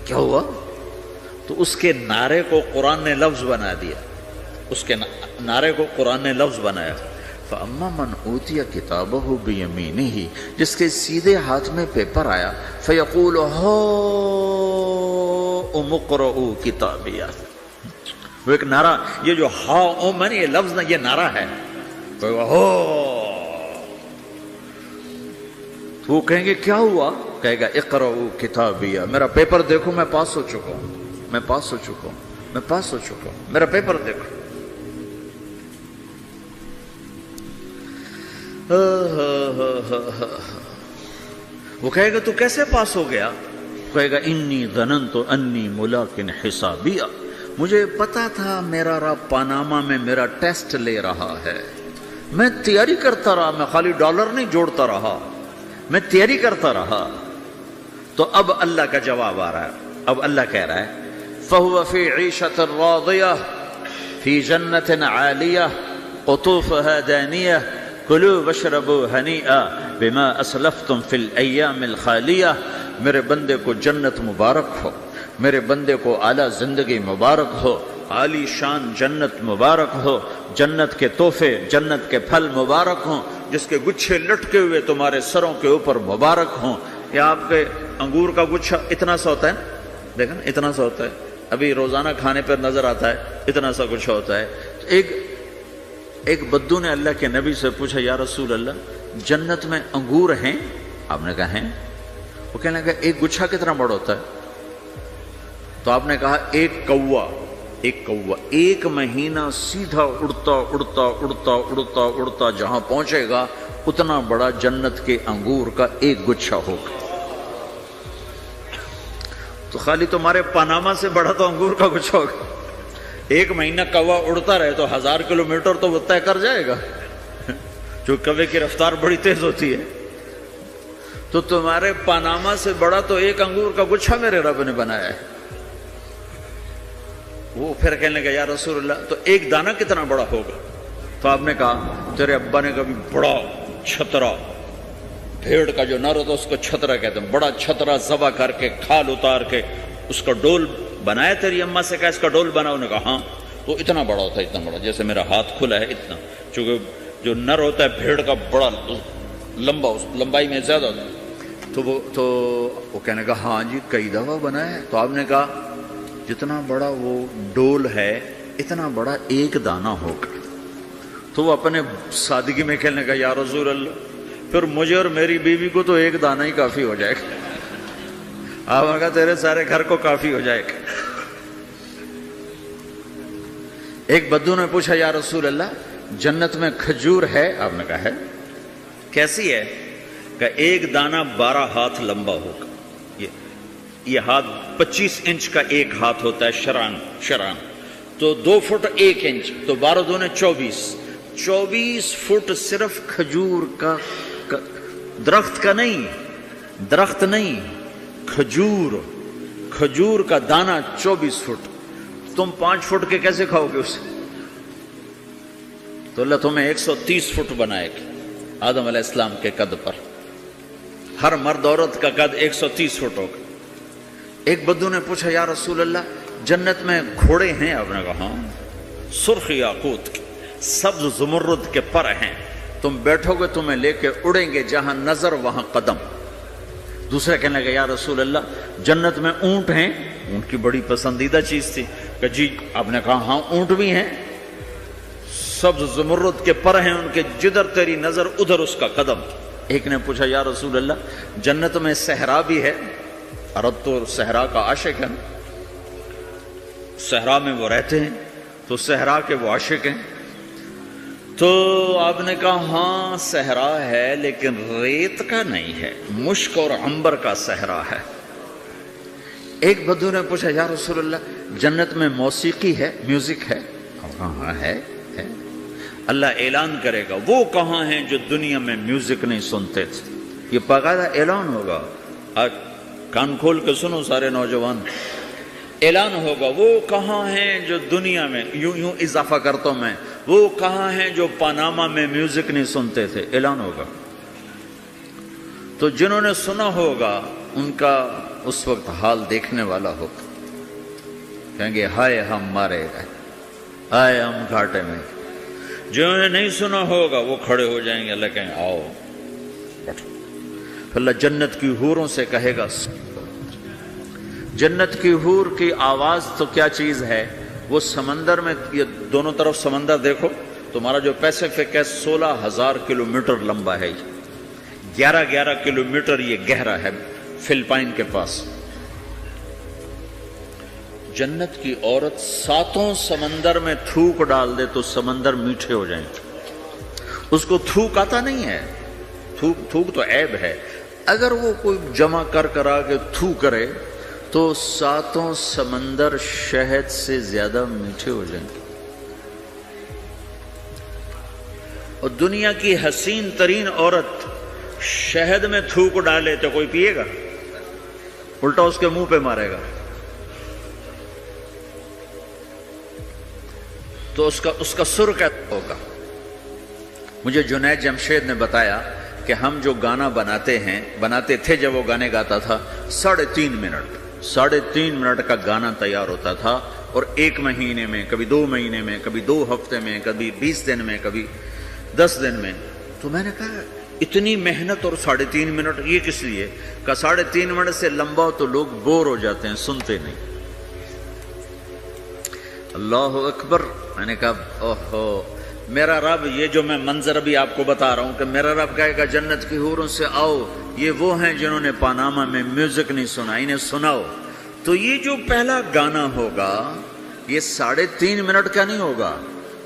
A: کیا ہوا. تو اس کے نعرے کو قرآن نے لفظ بنا دیا، اس کے نعرے کو قرآن نے لفظ بنایا. فَأَمَّا مَنْ أُوتِيَ كِتَابَهُ بِيَمِينِهِ، جس کے سیدھے ہاتھ میں پیپر آیا، فَيَقُولُ هَاؤْمُ اقْرَءُوا كِتَابِيَهْ، وہ ایک نعرہ، یہ جو ہا او من یہ لفظ نا، یہ نعرہ ہے. تو ہو وہ کہیں گے کیا ہوا؟ کہے گا اقرؤ کتابیہ، میرا پیپر دیکھو، میں پاس ہو چکا ہوں، میں پاس ہو چکا ہوں، میں پاس ہو چکا ہوں، میرا پیپر دیکھو. وہ کہے گا تو کیسے پاس ہو گیا؟ کہے گا انی ظننت انی ملاق حسابیہ، مجھے پتا تھا میرا رب پاناما میں میرا ٹیسٹ لے رہا ہے. میں تیاری کرتا رہا، میں خالی ڈالر نہیں جوڑتا رہا، میں تیاری کرتا رہا. تو اب اللہ کا جواب آ رہا ہے. اب اللہ کہہ رہا ہے فَهُوَ فِي عِيشَةٍ رَاضِيَةٍ فِي جَنَّةٍ عَالِيَةٍ قُطُوفُهَا دَانِيَةٌ كُلُوا وَاشْرَبُوا هَنِيئًا بِمَا أَسْلَفْتُمْ فِي الْأَيَّامِ الْخَالِيَةِ. میرے بندے کو جنت مبارک ہو، میرے بندے کو اعلیٰ زندگی مبارک ہو، عالی شان جنت مبارک ہو، جنت کے تحفے، جنت کے پھل مبارک ہوں، جس کے گچھے لٹکے ہوئے تمہارے سروں کے اوپر مبارک ہوں. یا آپ کے انگور کا گچھا اتنا سا ہوتا ہے نا، دیکھا نا اتنا سا ہوتا ہے، ابھی روزانہ کھانے پر نظر آتا ہے، اتنا سا گچھا ہوتا ہے. ایک بدو نے اللہ کے نبی سے پوچھا یا رسول اللہ جنت میں انگور ہیں؟ آپ نے کہا ہیں. وہ کہنے لگا ایک گچھا کتنا بڑا ہوتا ہے؟ تو آپ نے کہا ایک کوا ایک مہینہ سیدھا اڑتا اڑتا اڑتا اڑتا اڑتا جہاں پہنچے گا اتنا بڑا جنت کے انگور کا ایک گچھا ہوگا. تو خالی تمہارے پاناما سے بڑا تو انگور کا گچھا ہوگا. ایک مہینہ کوا اڑتا رہے تو 1000 کلومیٹر تو وہ طے کر جائے گا، جو کوے کی رفتار بڑی تیز ہوتی ہے. تو تمہارے پاناما سے بڑا تو ایک انگور کا گچھا میرے رب نے بنایا ہے. وہ پھر کہنے لگا یا رسول اللہ تو ایک دانہ کتنا بڑا ہوگا؟ تو آپ نے کہا تیرے ابا نے کبھی بڑا چھترا، بھیڑ کا جو نر ہوتا اس کو چھترا کہتے ہیں، بڑا چھترا ذبح کر کے کھال اتار کے اس کا ڈول بنایا؟ تیری اماں سے کہا اس کا ڈول بناؤ؟ نے کہا ہاں. تو اتنا بڑا ہوتا ہے، اتنا بڑا جیسے میرا ہاتھ کھلا ہے اتنا، چونکہ جو نر ہوتا ہے بھیڑ کا بڑا لمبا، اس لمبائی میں زیادہ ہوتا ہے. تو وہ کہنے کا ہاں جی کئی دفعہ بنایا ہے. تو آپ نے کہا جتنا بڑا وہ ڈول ہے اتنا بڑا ایک دانہ ہوگا. تو وہ اپنے سادگی میں کہنے کا یا رسول اللہ پھر مجھے اور میری بیوی کو تو ایک دانہ ہی کافی ہو جائے گا. آپ نے کہا تیرے سارے گھر کو کافی ہو جائے گا. ایک بدو نے پوچھا یا رسول اللہ جنت میں کھجور ہے؟ آپ نے کہا ہے. کیسی ہے؟ کہ ایک دانہ 12 ہاتھ لمبا ہوگا. یہ ہاتھ 25 انچ کا ایک ہاتھ ہوتا ہے شران، تو 2 فٹ 1 انچ، تو 12 دونے 24 فٹ صرف کھجور کا، درخت کا نہیں، درخت نہیں، کھجور کا دانہ 24 فٹ. تم 5 فٹ کے کیسے کھاؤ گے اسے؟ تو اللہ تمہیں 130 فٹ بنائے گا آدم علیہ السلام کے قد پر. ہر مرد عورت کا قد 130 فٹ ہوگا. ایک بدو نے پوچھا یا رسول اللہ جنت میں گھوڑے ہیں؟ آپ نے کہا ہاں، سرخ یاقوت کے، سبز زمرد کے پر ہیں، تم بیٹھو گے تمہیں لے کے اڑیں گے، جہاں نظر وہاں قدم. دوسرا کہنے لگا یا رسول اللہ جنت میں اونٹ ہیں؟ اونٹ کی بڑی پسندیدہ چیز تھی کہ جی. آپ نے کہا ہاں اونٹ بھی ہیں، سبز زمرد کے پر ہیں ان کے، جدھر تیری نظر ادھر اس کا قدم. ایک نے پوچھا یا رسول اللہ جنت میں صحرا بھی ہے؟ عرب تو صحرا کا عاشق ہے، صحرا میں وہ رہتے ہیں تو صحرا کے وہ عاشق ہیں. تو آپ نے کہا ہاں صحرا ہے لیکن ریت کا نہیں ہے، مشک اور عنبر کا صحرا ہے. ایک بدو نے پوچھا یا رسول اللہ جنت میں موسیقی ہے، میوزک ہے؟ ہاں ہے. اللہ اعلان کرے گا وہ کہاں ہیں جو دنیا میں میوزک نہیں سنتے تھے. یہ باقاعدہ اعلان ہوگا، آج کان کھول کے سنو سارے نوجوان. اعلان ہوگا وہ کہاں ہیں جو دنیا میں، یوں اضافہ کرتا ہوں میں، وہ کہاں ہیں جو پاناما میں میوزک نہیں سنتے تھے. اعلان ہوگا تو جنہوں نے سنا ہوگا ان کا اس وقت حال دیکھنے والا ہوگا. کہیں گے ہائے ہم مارے گئے، ہائے ہم گھاٹے میں. جنہوں نے نہیں سنا ہوگا وہ کھڑے ہو جائیں گے، اللہ کہیں گے آؤ بیٹھو. اللہ جنت کی حوروں سے کہے گا. جنت کی حور کی آواز تو کیا چیز ہے، وہ سمندر میں، یہ دونوں طرف سمندر دیکھو، تمہارا جو پیسیفک ہے 16,000 کلومیٹر لمبا ہے، 11 کلومیٹر یہ گہرا ہے فلپائن کے پاس۔ جنت کی عورت 7 سمندر میں تھوک ڈال دے تو سمندر میٹھے ہو جائیں گے۔ اس کو تھوک آتا نہیں ہے، تھوک تو عیب ہے، اگر وہ کوئی جمع کر آگے تھو کرے تو 7 سمندر شہد سے زیادہ میٹھے ہو جائیں گے۔ اور دنیا کی حسین ترین عورت شہد میں تھوک ڈالے تو کوئی پیے گا؟ الٹا اس کے منہ پہ مارے گا۔ تو اس کا سر کیسا ہوگا؟ مجھے جنید جمشید نے بتایا کہ ہم جو گانا بناتے تھے جب وہ گانے گاتا تھا، 3.5 منٹ کا گانا تیار ہوتا تھا، اور 1 مہینے میں، کبھی 2 مہینے میں، کبھی 2 ہفتے میں، کبھی 20 دن میں، کبھی 10 دن میں۔ تو میں نے کہا اتنی محنت اور 3.5 منٹ یہ کس لیے؟ کہ 3.5 منٹ سے لمبا تو لوگ بور ہو جاتے ہیں، سنتے نہیں۔ اللہ اکبر۔ میں نے کہا اوہو، میرا رب، یہ جو میں منظر ابھی آپ کو بتا رہا ہوں کہ میرا رب کہے گا جنت کی حوروں سے آؤ، یہ وہ ہیں جنہوں نے پاناما میں میوزک نہیں سنا، انہیں سناؤ۔ تو یہ جو پہلا گانا ہوگا یہ 3.5 منٹ کا نہیں ہوگا،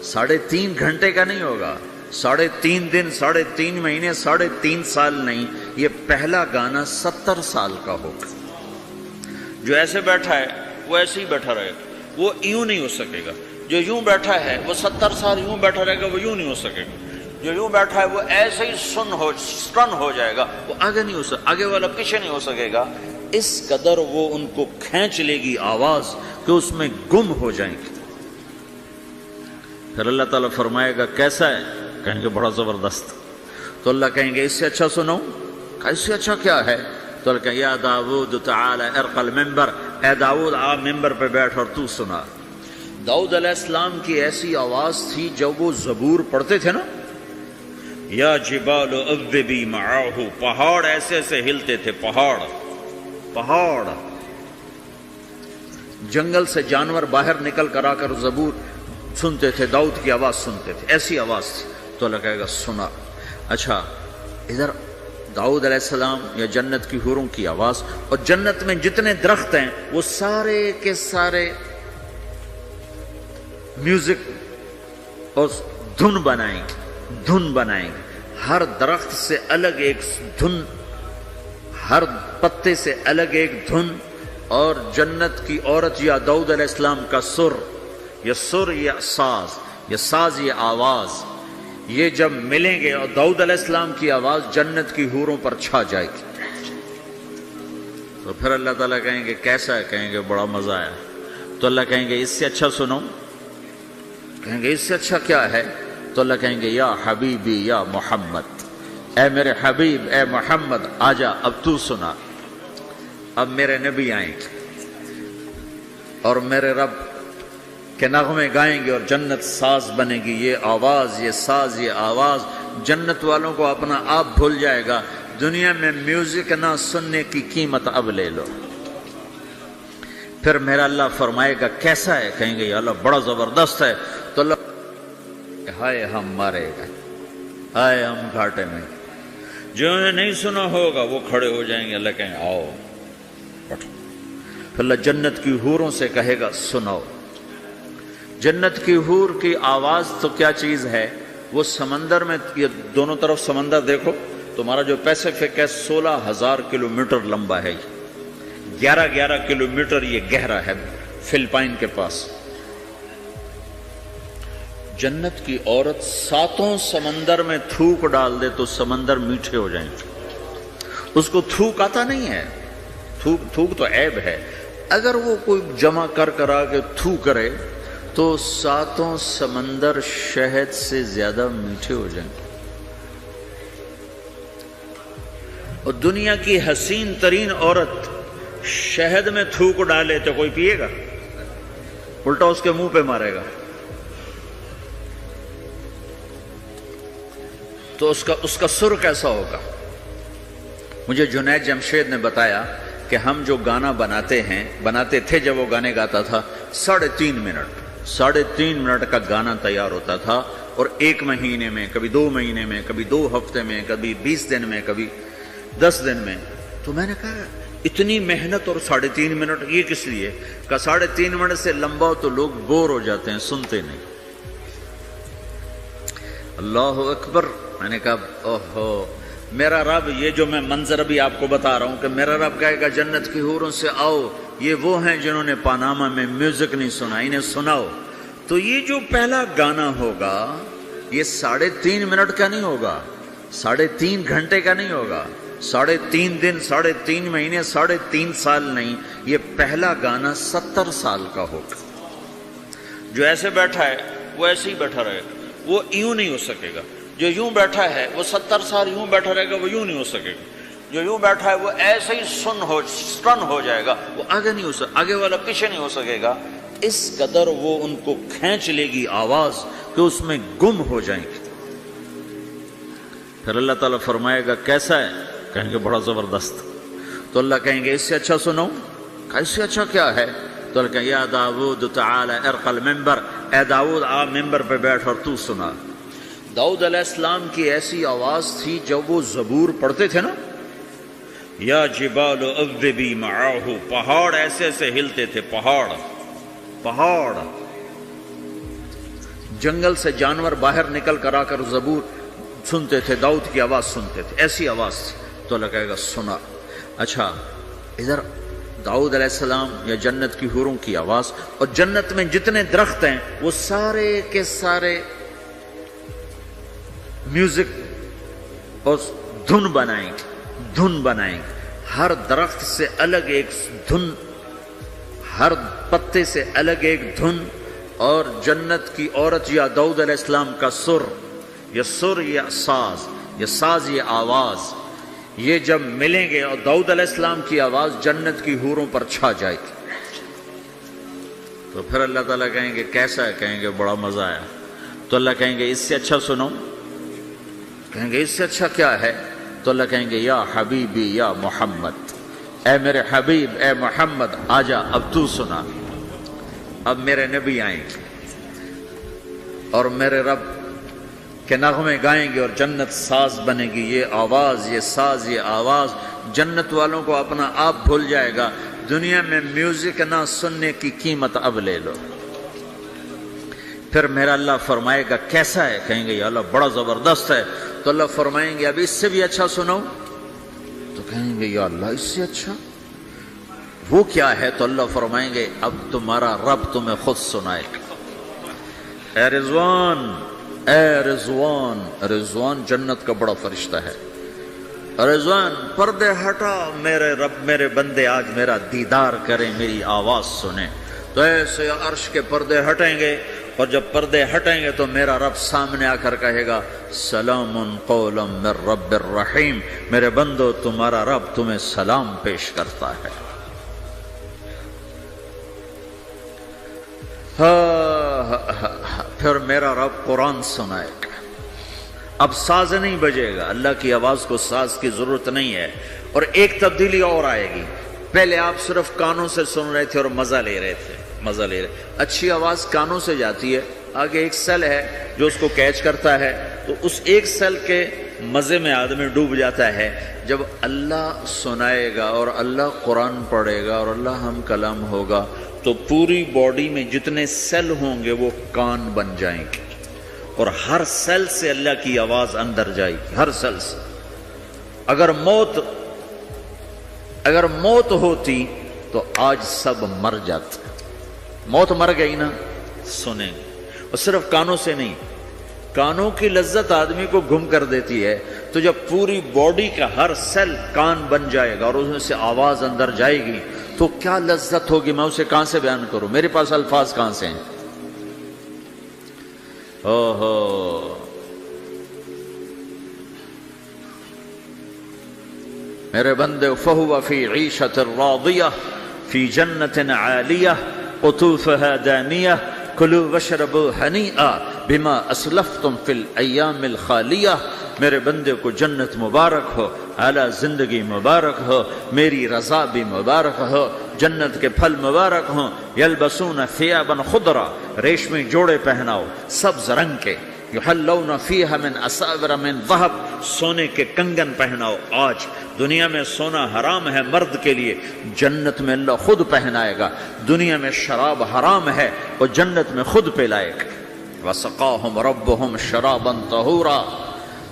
A: 3.5 گھنٹے کا نہیں ہوگا، 3.5 دن، 3.5 مہینے، 3.5 سال نہیں، یہ پہلا گانا 70 سال کا ہوگا۔ جو ایسے بیٹھا ہے وہ ایسے ہی بیٹھا رہے گا، وہ یوں نہیں ہو سکے گا۔ جو یوں بیٹھا ہے وہ 70 سال یوں بیٹھا رہے گا، وہ یوں نہیں ہو سکے گا۔ جو یوں بیٹھا ہے وہ ایسے ہی سٹن ہو جائے گا، وہ آگے نہیں ہو سکے، آگے والا پیچھے نہیں ہو سکے گا۔ اس قدر وہ ان کو کھینچ لے گی آواز کہ اس میں گم ہو جائیں گے۔ پھر اللہ تعالیٰ فرمائے گا کیسا ہے؟ کہیں گے بڑا زبردست۔ تو اللہ کہیں گے اس سے اچھا سناؤں؟ اس سے اچھا کیا ہے؟ تو اللہ کہیں یا داؤد تعالی ارقى المنبر، اے داؤد آپ ممبر پہ بیٹھ اور تو سنا۔ داؤد علیہ السلام کی ایسی آواز تھی جب وہ زبور پڑھتے تھے نا، یا جبال اوبی معاہ، پہاڑ ایسے ایسے ہلتے تھے، پہاڑ، جنگل سے جانور باہر نکل کر آ کر زبور سنتے تھے، داؤد کی آواز سنتے تھے، ایسی آواز تھی۔ تو اللہ کہے گا سنا۔ اچھا، ادھر داؤد علیہ السلام یا جنت کی حوروں کی آواز، اور جنت میں جتنے درخت ہیں وہ سارے کے سارے میوزک اور دھن بنائیں گے، ہر درخت سے الگ ایک دھن، ہر پتے سے الگ ایک دھن، اور جنت کی عورت یا داؤد علیہ السلام کا سر یا ساز یہ آواز، یہ جب ملیں گے اور داؤد علیہ السلام کی آواز جنت کی حوروں پر چھا جائے گی، تو پھر اللہ تعالیٰ کہیں گے کیسا ہے؟ کہیں گے بڑا مزہ آیا۔ تو اللہ کہیں گے اس سے اچھا سنو؟ کہیں گے اس سے اچھا کیا ہے؟ تو اللہ کہیں گے یا حبیبی یا محمد، اے میرے حبیب، اے محمد آجا، اب تو سنا۔ اب میرے نبی آئیں گے اور میرے رب کے نغمے گائیں گے اور جنت ساز بنے گی، یہ آواز، یہ ساز، یہ آواز جنت والوں کو اپنا آپ بھول جائے گا۔ دنیا میں میوزک نہ سننے کی قیمت اب لے لو۔ پھر میرا اللہ فرمائے گا کیسا ہے؟ کہیں گے یا اللہ بڑا زبردست ہے۔ تو اللہ ہائے ہم مارے گا، ہائے ہم گھاٹے میں۔ جو نے نہیں سنا ہوگا وہ کھڑے ہو جائیں گے، اللہ کہیں آؤ بیٹھو۔ پھر اللہ جنت کی حوروں سے کہے گا سناؤ۔ جنت کی حور کی آواز تو کیا چیز ہے، وہ سمندر میں، یہ دونوں طرف سمندر دیکھو، تمہارا جو پیسیفک ہے 16,000 کلومیٹر لمبا ہے، 11 کلومیٹر یہ گہرا ہے فلپائن کے پاس۔ جنت کی عورت 7 سمندر میں تھوک ڈال دے تو سمندر میٹھے ہو جائیں گے۔ اس کو تھوک آتا نہیں ہے، تھوک تو عیب ہے، اگر وہ کوئی جمع کر آگے تھو کرے تو 7 سمندر شہد سے زیادہ میٹھے ہو جائیں گے۔ اور دنیا کی حسین ترین عورت شہد میں تھوک ڈالے تو کوئی پیے گا؟ الٹا اس کے منہ پہ مارے گا۔ تو اس کا سر کیسا ہوگا؟ مجھے جنید جمشید نے بتایا کہ ہم جو گانا بناتے تھے جب وہ گانے گاتا تھا 3.5 3.5 منٹ کا گانا تیار ہوتا تھا، اور 1 مہینے میں، کبھی 2 مہینے میں، کبھی 2 ہفتے میں، کبھی 20 دن میں، کبھی 10 دن میں۔ تو میں نے کہا اتنی محنت اور 3.5 منٹ یہ کس لیے؟ کہ 3.5 منٹ سے لمبا تو لوگ بور ہو جاتے ہیں، سنتے نہیں۔ اللہ اکبر۔ میں نے کہا اوہو، میرا رب، یہ جو میں منظر ابھی آپ کو بتا رہا ہوں کہ میرا رب کہے گا جنت کی حوروں سے آؤ، یہ وہ ہیں جنہوں نے پاناما میں میوزک نہیں سنا، انہیں سناؤ۔ تو یہ جو پہلا گانا ہوگا یہ 3.5 منٹ کا نہیں ہوگا، 3.5 گھنٹے کا نہیں ہوگا، 3.5 دن، 3.5 مہینے، 3.5 سال نہیں، یہ پہلا گانا 70 سال کا ہوگا۔ جو ایسے بیٹھا ہے وہ ایسے ہی بیٹھا رہے گا، وہ یوں نہیں ہو سکے گا۔ جو یوں بیٹھا ہے وہ 70 سال یوں بیٹھا رہے گا، وہ یوں نہیں ہو سکے گا۔ جو یوں بیٹھا ہے وہ ایسے ہی سٹن ہو جائے گا، وہ آگے نہیں ہو سکے، آگے والا پیچھے نہیں ہو سکے گا۔ اس قدر وہ ان کو کھینچ لے گی آواز کہ اس میں گم ہو جائیں گے۔ پھر اللہ تعالیٰ فرمائے گا کیسا ہے؟ کہیں گے بڑا زبردست۔ تو اللہ کہیں گے اس سے اچھا سنو۔ اس سے اچھا کیا ہے؟ تو اللہ کہیں یا داؤد تعالی ارق المنبر، اے داؤد آپ ممبر پہ بیٹھ اور تو سنا۔ داؤد علیہ السلام کی ایسی آواز تھی جب وہ زبور پڑھتے تھے نا، یا جبال اوبی معاہ، پہاڑ ایسے ایسے ہلتے تھے، پہاڑ جنگل سے جانور باہر نکل کر آ کر زبور سنتے تھے، داؤد کی آواز سنتے تھے، ایسی آواز تھی۔ تو اللہ کہے گا سنا۔ اچھا ادھر داؤد علیہ السلام یا جنت کی حوروں کی آواز، اور جنت میں جتنے درخت ہیں وہ سارے کے سارے میوزک اور دھن بنائیں گے، ہر درخت سے الگ ایک دھن، ہر پتے سے الگ ایک دھن، اور جنت کی عورت یا داؤد علیہ السلام کا سر یا ساز یہ آواز، یہ جب ملیں گے اور داؤد علیہ السلام کی آواز جنت کی حوروں پر چھا جائے گی، تو پھر اللہ تعالیٰ کہیں گے کیسا ہے؟ کہیں گے بڑا مزہ آیا۔ تو اللہ کہیں گے اس سے اچھا سنو۔ کہیں گے اس سے اچھا کیا ہے؟ تو اللہ کہیں گے یا حبیبی یا محمد، اے میرے حبیب، اے محمد آجا اب تو سنا۔ اب میرے نبی آئیں گے اور میرے رب کے نغمے گائیں گے اور جنت ساز بنے گی۔ یہ آواز، یہ ساز، یہ آواز جنت والوں کو اپنا آپ بھول جائے گا۔ دنیا میں میوزک نہ سننے کی قیمت اب لے لو۔ پھر میرا اللہ فرمائے گا کیسا ہے؟ کہیں گے یا اللہ بڑا زبردست ہے۔ تو اللہ فرمائیں گے اب اس سے بھی اچھا سنو۔ تو کہیں گے یا اللہ اس سے اچھا وہ کیا ہے؟ تو اللہ فرمائیں گے اب تمہارا رب تمہیں خود سنائے گا۔ اے رضوان، اے رضوان، رضوان جنت کا بڑا فرشتہ ہے۔ رضوان پردے ہٹا، میرے رب، میرے بندے آج میرا دیدار کریں، میری آواز سنیں۔ تو ایسے عرش کے پردے ہٹیں گے، اور جب پردے ہٹیں گے تو میرا رب سامنے آ کر کہے گا سلام قولا من رب الرحیم، میرے بندو تمہارا رب تمہیں سلام پیش کرتا ہے۔ پھر میرا رب قرآن سنائے گا۔ اب ساز نہیں بجے گا، اللہ کی آواز کو ساز کی ضرورت نہیں ہے۔ اور ایک تبدیلی اور آئے گی، پہلے آپ صرف کانوں سے سن رہے تھے اور مزہ لے رہے تھے، اچھی آواز کانوں سے جاتی ہے، آگے ایک سیل ہے جو اس کو کیچ کرتا ہے، تو اس ایک سیل کے مزے میں آدمی ڈوب جاتا ہے۔ جب اللہ سنائے گا اور اللہ قرآن پڑھے گا اور اللہ ہم کلام ہوگا تو پوری باڈی میں جتنے سیل ہوں گے وہ کان بن جائیں گے، اور ہر سیل سے اللہ کی آواز اندر جائے گی، ہر سیل سے۔ اگر موت ہوتی تو آج سب مر جاتے۔ موت مر گئی نا، سنیں گے، اور صرف کانوں سے نہیں، کانوں کی لذت آدمی کو گم کر دیتی ہے، تو جب پوری باڈی کا ہر سیل کان بن جائے گا اور اس میں سے آواز اندر جائے گی تو کیا لذت ہوگی، میں اسے کہاں سے بیان کروں، میرے پاس الفاظ کہاں سے ہیں۔ میرے بندے فہو فی عیشۃ راضیہ فی جنت عالیہ قطوفها دانیہ کلوا واشربوا ہنیئا بما اسلفتم فی الایام الخالیہ۔ میرے بندے کو جنت مبارک ہو، اعلیٰ زندگی مبارک ہو، میری رضا بھی مبارک ہو، جنت کے پھل مبارک ہوں، یلبسون ثیابا خضرا، ریشمی جوڑے پہناؤ سبز رنگ کے، یحلون فیہا من اساور من ذہب، سونے کے کنگن پہناؤ۔ آج دنیا میں سونا حرام ہے مرد کے لیے، جنت میں اللہ خود پہنائے گا۔ دنیا میں شراب حرام ہے، وہ جنت میں خود پلائے گا۔ وسقاہم ربہم شرابا طہورا،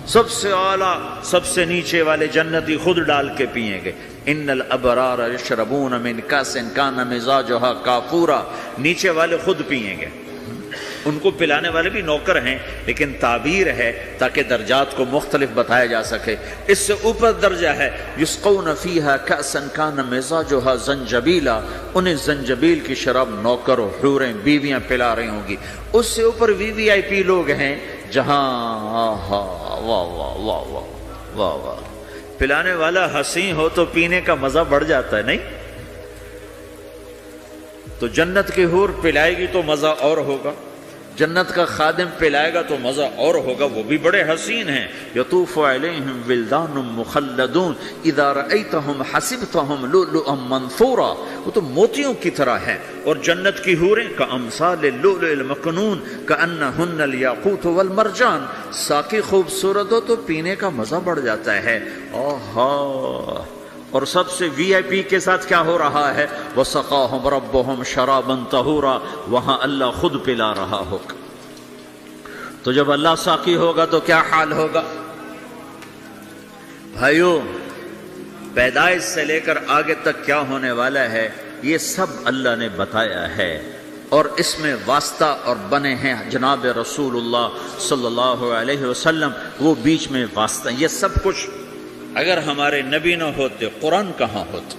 A: سب سے اعلیٰ سب سے نیچے والے جنتی خود ڈال کے پئیں گے۔ ان الابرار یشربون من کاس کان مزاجھا کافورا، نیچے والے خود پئیں گے، ان کو پلانے والے بھی نوکر ہیں، لیکن تعبیر ہے تاکہ درجات کو مختلف بتایا جا سکے۔ اس سے اوپر درجہ ہے یسقون فیہا کأسا کان مزاجھا زنجبیلا، انہیں زنجبیل کی شراب نوکر و حوریں بیویاں پلا رہی ہوں گی۔ اس سے اوپر VIP لوگ ہیں جہاں واہ واہ واہ واہ واہ واہ، پلانے والا حسین ہو تو پینے کا مزہ بڑھ جاتا ہے، نہیں؟ تو جنت کی حور پلائے گی تو مزہ اور ہوگا، جنت کا خادم پلائے گا تو مزہ اور ہوگا، وہ بھی بڑے حسین ہیں۔ یطوف علیہم ولدان مخلدون اذا رأیتہم حسبتہم لؤلؤا منثورا، وہ تو موتیوں کی طرح ہیں، اور جنت کی حوریں کامثال اللؤلؤ المکنون کأنہن الیاقوت والمرجان، ساقی خوبصورت ہو تو پینے کا مزہ بڑھ جاتا ہے۔ آہا، اور سب سے VIP کے ساتھ کیا ہو رہا ہے؟ وَسَقَاهُمْ رَبُّهُمْ شَرَابًا طَهُورًا، وہاں اللہ خود پلا رہا ہوگا۔ تو جب اللہ ساقی ہوگا تو کیا حال ہوگا؟ بھائیو، پیدائش سے لے کر آگے تک کیا ہونے والا ہے یہ سب اللہ نے بتایا ہے، اور اس میں واسطہ اور بنے ہیں جناب رسول اللہ صلی اللہ علیہ وسلم، وہ بیچ میں واسطہ۔ یہ سب کچھ اگر ہمارے نبی نہ ہوتے قرآن کہاں ہوتا؟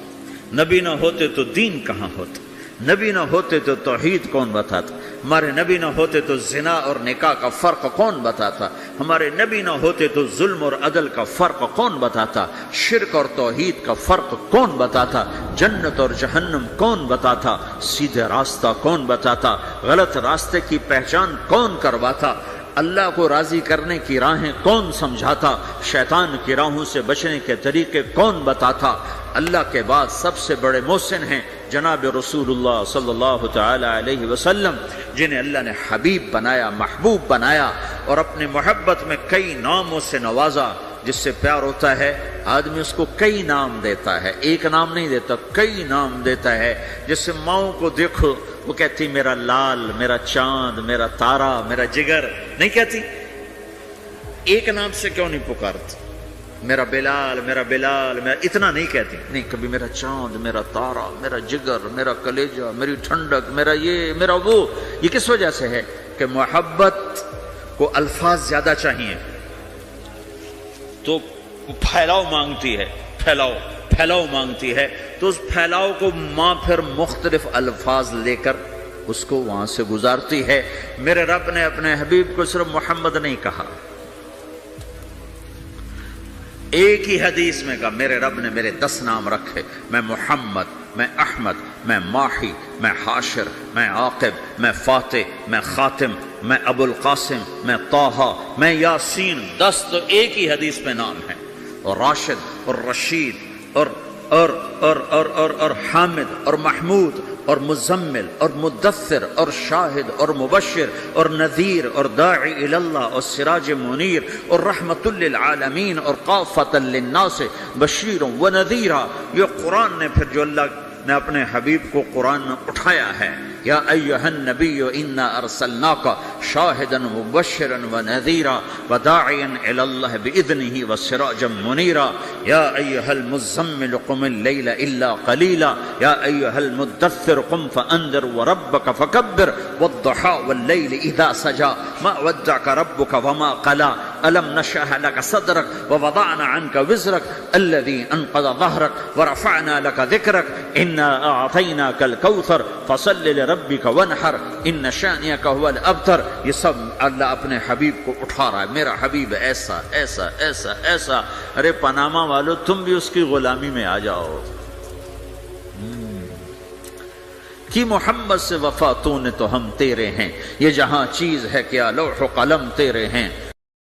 A: نبی نہ ہوتے تو دین کہاں ہوتا؟ نبی نہ ہوتے تو توحید کون بتاتا؟ ہمارے نبی نہ ہوتے تو زنا اور نکاح کا فرق کون بتاتا؟ ہمارے نبی نہ ہوتے تو ظلم اور عدل کا فرق کون بتاتا؟ شرک اور توحید کا فرق کون بتاتا؟ جنت اور جہنم کون بتاتا؟ سیدھے راستہ کون بتاتا؟ غلط راستے کی پہچان کون کرواتا؟ اللہ کو راضی کرنے کی راہیں کون سمجھاتا؟ شیطان کی راہوں سے بچنے کے طریقے کون بتاتا؟ اللہ کے بعد سب سے بڑے محسن ہیں جناب رسول اللہ صلی اللہ تعالی علیہ وسلم، جنہیں اللہ نے حبیب بنایا، محبوب بنایا، اور اپنی محبت میں کئی ناموں سے نوازا۔ جس سے پیار ہوتا ہے آدمی اس کو کئی نام دیتا ہے، ایک نام نہیں دیتا، کئی نام دیتا ہے۔ جیسے ماؤں کو دیکھو، وہ کہتی میرا لال، میرا چاند، میرا تارا، میرا جگر، نہیں کہتی؟ ایک نام سے کیوں نہیں پکارتی؟ میرا بلال، میرا بلال، میرا اتنا نہیں کہتی، نہیں، کبھی میرا چاند، میرا تارا، میرا جگر، میرا کلیجہ، میری ٹھنڈک، میرا یہ، میرا وہ۔ یہ کس وجہ سے ہے؟ کہ محبت کو الفاظ زیادہ چاہیے تو پھیلاؤ مانگتی ہے، پھیلاؤ مانگتی ہے، تو اس پھیلاؤ کو ماں پھر مختلف الفاظ لے کر اس کو وہاں سے گزارتی ہے۔ میرے رب نے اپنے حبیب کو صرف محمد نہیں کہا، ایک ہی حدیث میں کہا میرے رب نے میرے 10 نام رکھے، میں محمد، میں احمد، میں ماحی، میں حاشر، میں عاقب، میں فاتح، میں خاتم، میں ابو القاسم، میں طٰہٰ، میں یاسین۔ 10 تو ایک ہی حدیث میں نام ہیں، اور راشد اور رشید اور حامد اور محمود اور مزمل اور مدثر اور شاہد اور مبشر اور نذیر اور داعی اللہ اور سراج منیر اور رحمت للعالمین اور قافۃ للناس بشیر و نذیرا۔ یہ قرآن نے پھر جو اللہ نے اپنے حبیب کو قرآن میں اٹھایا ہے، یا ایھا النبی انا ارسلناک شاہدا مبشرا ونذیرا وداعیا الی اللہ باذنہ وسراجا منیرا، یا ایھا المزمل قم اللیل الا قلیلا، یا ایھا المدثر قم فانذر وربک فکبر والضحی واللیل اذا سجی ما ودعک ربک وما قلی، الم نشرح لک صدرک ووضعنا عنک وزرک الذی انقض ظہرک ورفعنا لک ذکرک انا اعطیناک الکوثر فصل لربک وانحر ان شانئک هو الابتر۔ یہ سب اللہ اپنے حبیب کو اٹھا رہا ہے، میرا حبیب ایسا ایسا ایسا ایسا۔ ارے پاناما والو، تم بھی اس کی غلامی میں آ جاؤ۔ کہ محمد سے وفا تو نے تو ہم تیرے ہیں، یہ جہاں چیز ہے کیا لوح و قلم تیرے ہیں۔